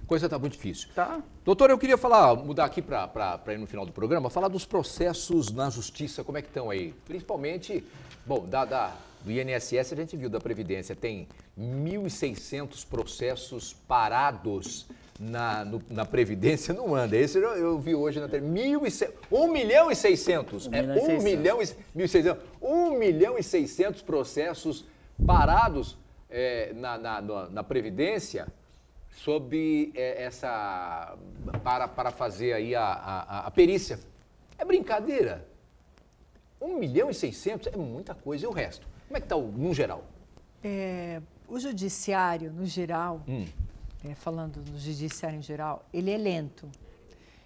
Coisa está muito difícil. Tá. Doutor, eu queria mudar aqui para ir no final do programa, falar dos processos na justiça, como é que estão aí? Principalmente, bom, do INSS a gente viu, da Previdência, tem 1.600 processos parados na Previdência, não anda. Esse eu vi hoje na TV, 1.600.000. 1.600.000 processos parados na Previdência sob para fazer aí a perícia. É brincadeira. 1.600.000 é muita coisa. E o resto? Como é que está no geral? O judiciário, no geral, falando do judiciário em geral, ele é lento.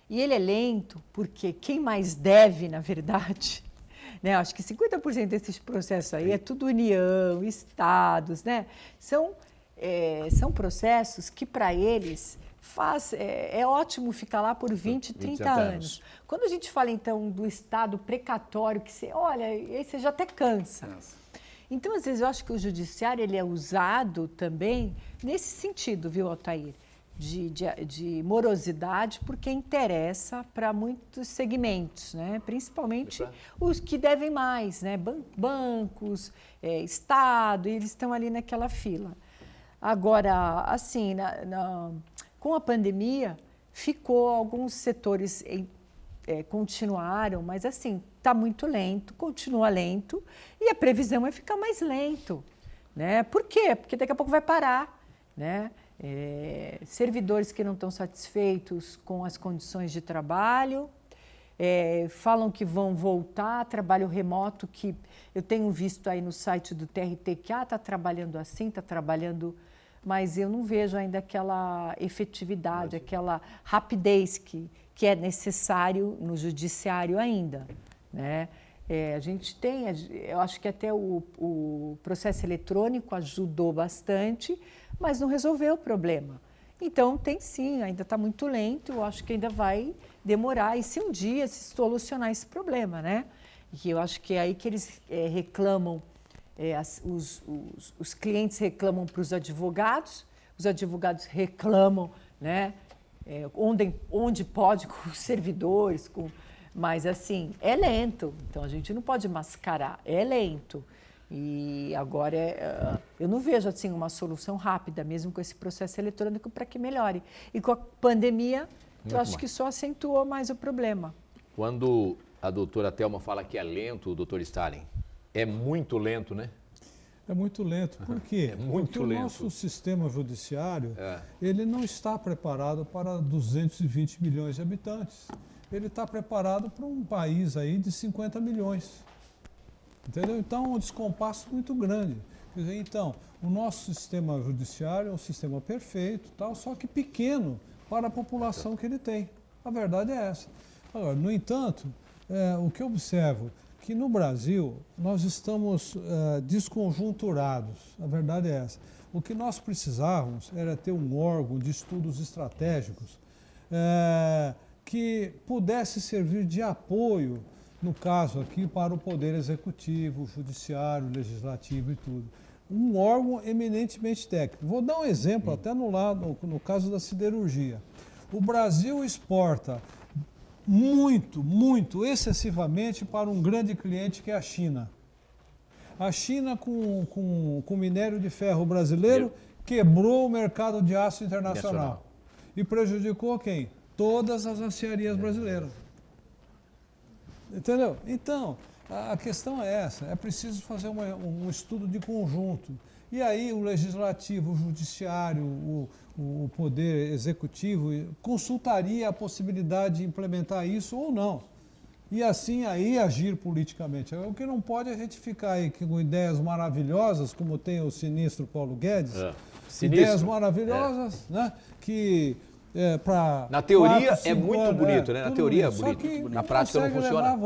E ele é lento porque quem mais deve, na verdade, né, acho que 50% desses processos aí é tudo União, estados, né? São são processos que para eles é ótimo ficar lá por 20, 30 anos. Quando a gente fala então do estado precatório, que você olha, aí você já até cansa. Então, às vezes, eu acho que o judiciário ele é usado também nesse sentido, viu, Altair? De morosidade, porque interessa para muitos segmentos, né? Principalmente os que devem mais, né? Bancos, Estado, eles estão ali naquela fila. Agora, assim, com a pandemia, ficou alguns setores continuaram, mas assim, está muito lento, continua lento, e a previsão é ficar mais lento, né? Por quê? Porque daqui a pouco vai parar, né? Servidores que não estão satisfeitos com as condições de trabalho, falam que vão voltar, trabalho remoto, que eu tenho visto aí no site do TRT que está trabalhando assim, está trabalhando, mas eu não vejo ainda aquela efetividade, aquela rapidez que é necessário no judiciário ainda, né? A gente tem, eu acho que até o processo eletrônico ajudou bastante, mas não resolveu o problema. Então, tem sim, ainda está muito lento, eu acho que ainda vai demorar, e se um dia se solucionar esse problema, né? E eu acho que é aí que eles reclamam, os clientes reclamam para os advogados reclamam, né? Onde pode com os servidores, mas assim, é lento, então a gente não pode mascarar, é lento. E agora eu não vejo assim uma solução rápida, mesmo com esse processo eletrônico, para que melhore. E com a pandemia, eu acho que só acentuou mais o problema. Quando a doutora Thelma fala que é lento, doutor Stalin, é muito lento, né? É muito lento. Por quê? Porque o nosso sistema judiciário ele não está preparado para 220 milhões de habitantes. Ele está preparado para um país aí de 50 milhões. Entendeu? Então, um descompasso muito grande. Quer dizer, então, o nosso sistema judiciário é um sistema perfeito, tal, só que pequeno para a população que ele tem. A verdade é essa. Agora, no entanto, o que eu observo que no Brasil nós estamos desconjunturados, a verdade é essa. O que nós precisávamos era ter um órgão de estudos estratégicos que pudesse servir de apoio, no caso aqui, para o Poder Executivo, Judiciário, Legislativo e tudo. Um órgão eminentemente técnico. Vou dar um exemplo, até no caso da siderurgia. O Brasil exporta muito, excessivamente para um grande cliente que é a China. A China, com minério de ferro brasileiro, quebrou o mercado de aço internacional. E prejudicou quem? Todas as aciarias brasileiras. Entendeu? Então, a questão é essa, é preciso fazer um estudo de conjunto. E aí o Legislativo, o Judiciário, o Poder Executivo consultaria a possibilidade de implementar isso ou não. E assim aí agir politicamente. O que não pode é a gente ficar aí com ideias maravilhosas, como tem o sinistro Paulo Guedes, ideias maravilhosas, né? Que na teoria 4, 5 é muito anos, bonito, né? Na teoria é bonito. Só que na prática não funciona.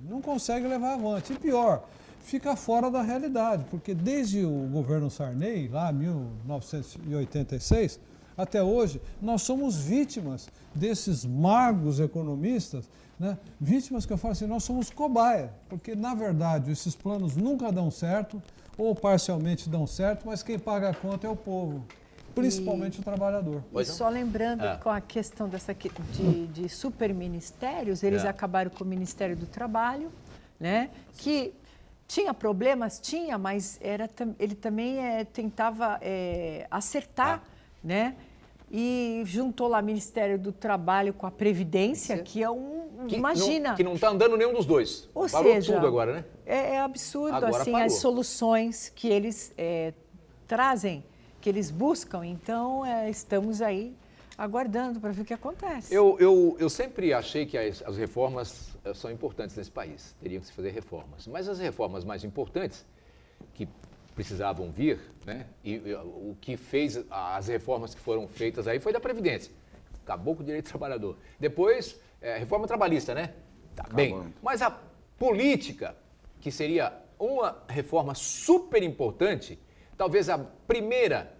Não consegue levar avante. E pior, fica fora da realidade, porque desde o governo Sarney, lá em 1986, até hoje, nós somos vítimas desses magos economistas, né? Vítimas que eu falo assim, nós somos cobaia, porque na verdade esses planos nunca dão certo, ou parcialmente dão certo, mas quem paga a conta é o povo. Principalmente o trabalhador. E só lembrando, com a questão de superministérios, eles acabaram com o Ministério do Trabalho, né? Que tinha problemas, mas ele também tentava acertar, né? E juntou lá o Ministério do Trabalho com a Previdência, que é imagina... Que não está andando nenhum dos dois. Ou Parou seja, tudo agora, né? É absurdo, Agora assim, parou. as soluções que eles trazem, que eles buscam. Então, estamos aí aguardando para ver o que acontece. Eu sempre achei que as reformas são importantes nesse país. Teriam que se fazer reformas. Mas as reformas mais importantes, que precisavam vir, né? E o que fez as reformas que foram feitas aí foi da Previdência. Acabou com o direito do trabalhador. Depois, reforma trabalhista, né? Tá bem. Mas a política, que seria uma reforma super importante, talvez a primeira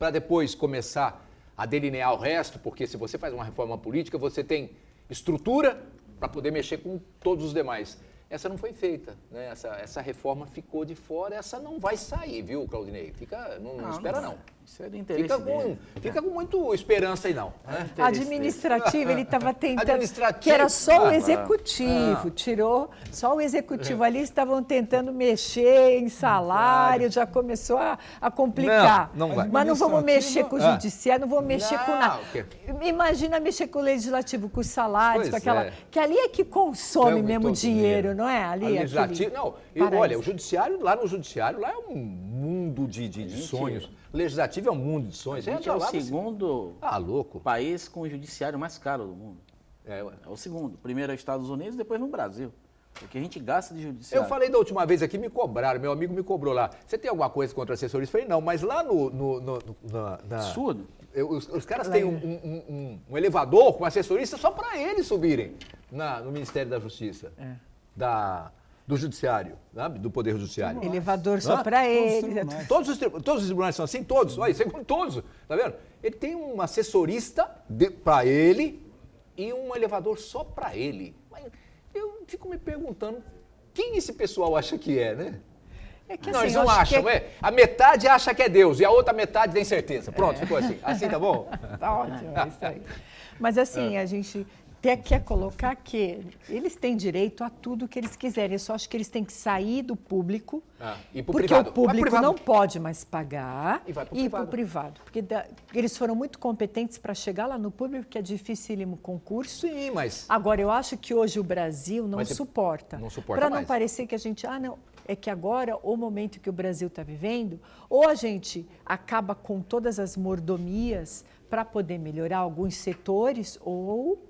para depois começar a delinear o resto, porque se você faz uma reforma política, você tem estrutura para poder mexer com todos os demais. Essa não foi feita, né? Essa reforma ficou de fora, essa não vai sair, viu, Claudinei? Não espera não. Isso é do interesse dele. Fica com muito esperança aí não. Né? Administrativo, ele estava tentando, que era só o executivo, tirou só o executivo ali, estavam tentando mexer em salário, já começou a complicar. Não vai. Mas não vamos mexer com o judiciário, não vamos mexer com nada. o quê? Imagina mexer com o legislativo, com os salários, Pois com aquela... é. Que ali é que consome Então, mesmo todo dinheiro, não é? A Ali, legislativo, não, olha, o judiciário, lá é um mundo de sonhos. O legislativo é um mundo de sonhos. A gente é o segundo louco. país com o judiciário mais caro do mundo. É o segundo. Primeiro é os Estados Unidos, depois no Brasil. Porque a gente gasta de judiciário. Eu falei da última vez aqui, me cobraram, meu amigo me cobrou lá. Você tem alguma coisa contra assessoria? Eu falei, não, mas lá Absurdo. Os caras têm um elevador com assessorista só para eles subirem no Ministério da Justiça, do Judiciário, sabe? Do Poder Judiciário. Elevador só para ele. Todos os tribunais são assim, todos. Olha, segundo todos, tá vendo? Ele tem um assessorista para ele e um elevador só para ele. Mas eu fico me perguntando quem esse pessoal acha que é, né? É que, não, assim, eles não acham, A metade acha que é Deus e a outra metade tem certeza. Pronto, ficou assim. Assim tá bom? Tá ótimo, é isso aí. Mas assim, a gente quer colocar que eles têm direito a tudo que eles quiserem. Eu só acho que eles têm que sair do público, e pro porque privado. o público não pode mais pagar E vai pro ir privado. para o privado. Porque eles foram muito competentes para chegar lá no público, que é dificílimo concurso. Sim, mas... Agora, eu acho que hoje o Brasil não suporta. Não suporta Para não mais. parecer que a gente... não, é que agora, o momento que o Brasil está vivendo, ou a gente acaba com todas as mordomias para poder melhorar alguns setores, ou...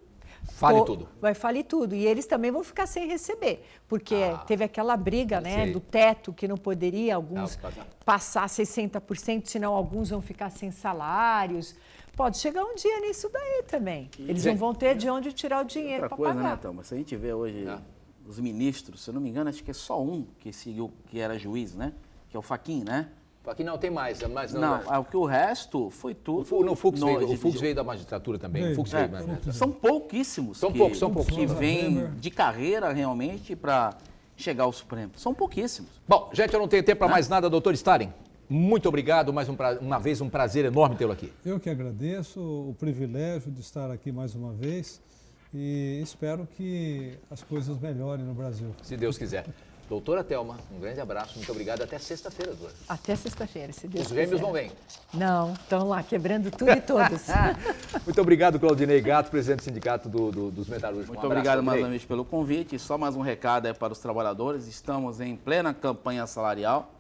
Fale tudo. Vai falir tudo. E eles também vão ficar sem receber. Porque teve aquela briga, né, sei. do teto, que não poderia alguns passar. passar 60%, senão alguns vão ficar sem salários. Pode chegar um dia nisso daí também. Eles não vão ter de onde tirar o dinheiro para Outra coisa, pagar. né, Thelma? Se a gente vê hoje os ministros, se eu não me engano, acho que é só um que seguiu, que era juiz, né? Que é o Fachin, né? Aqui não tem mais, mas Não, o resto foi tudo... O Fux veio da magistratura também. Veio. O Fux veio, mas... São pouquíssimos São poucos. que vêm de carreira realmente para chegar ao Supremo. São pouquíssimos. Bom, gente, eu não tenho tempo para mais nada, doutor Stalin. Muito obrigado, mais uma vez um prazer enorme tê-lo aqui. Eu que agradeço o privilégio de estar aqui mais uma vez e espero que as coisas melhorem no Brasil. Se Deus quiser. Doutora Thelma, um grande abraço, muito obrigado. Até sexta-feira, doutora. Até sexta-feira, se Deus Os gêmeos quiser. não vêm. Não, estão lá quebrando tudo e todos. Muito obrigado, Claudinei Gato, presidente do Sindicato dos Metalúrgicos. Muito obrigado mais uma vez pelo convite. Só mais um recado para os trabalhadores. Estamos em plena campanha salarial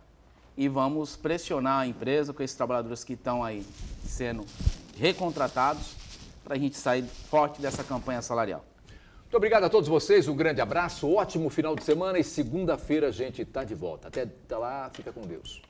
e vamos pressionar a empresa com esses trabalhadores que estão aí sendo recontratados para a gente sair forte dessa campanha salarial. Muito obrigado a todos vocês, um grande abraço, ótimo final de semana e segunda-feira a gente está de volta. Até lá, fica com Deus.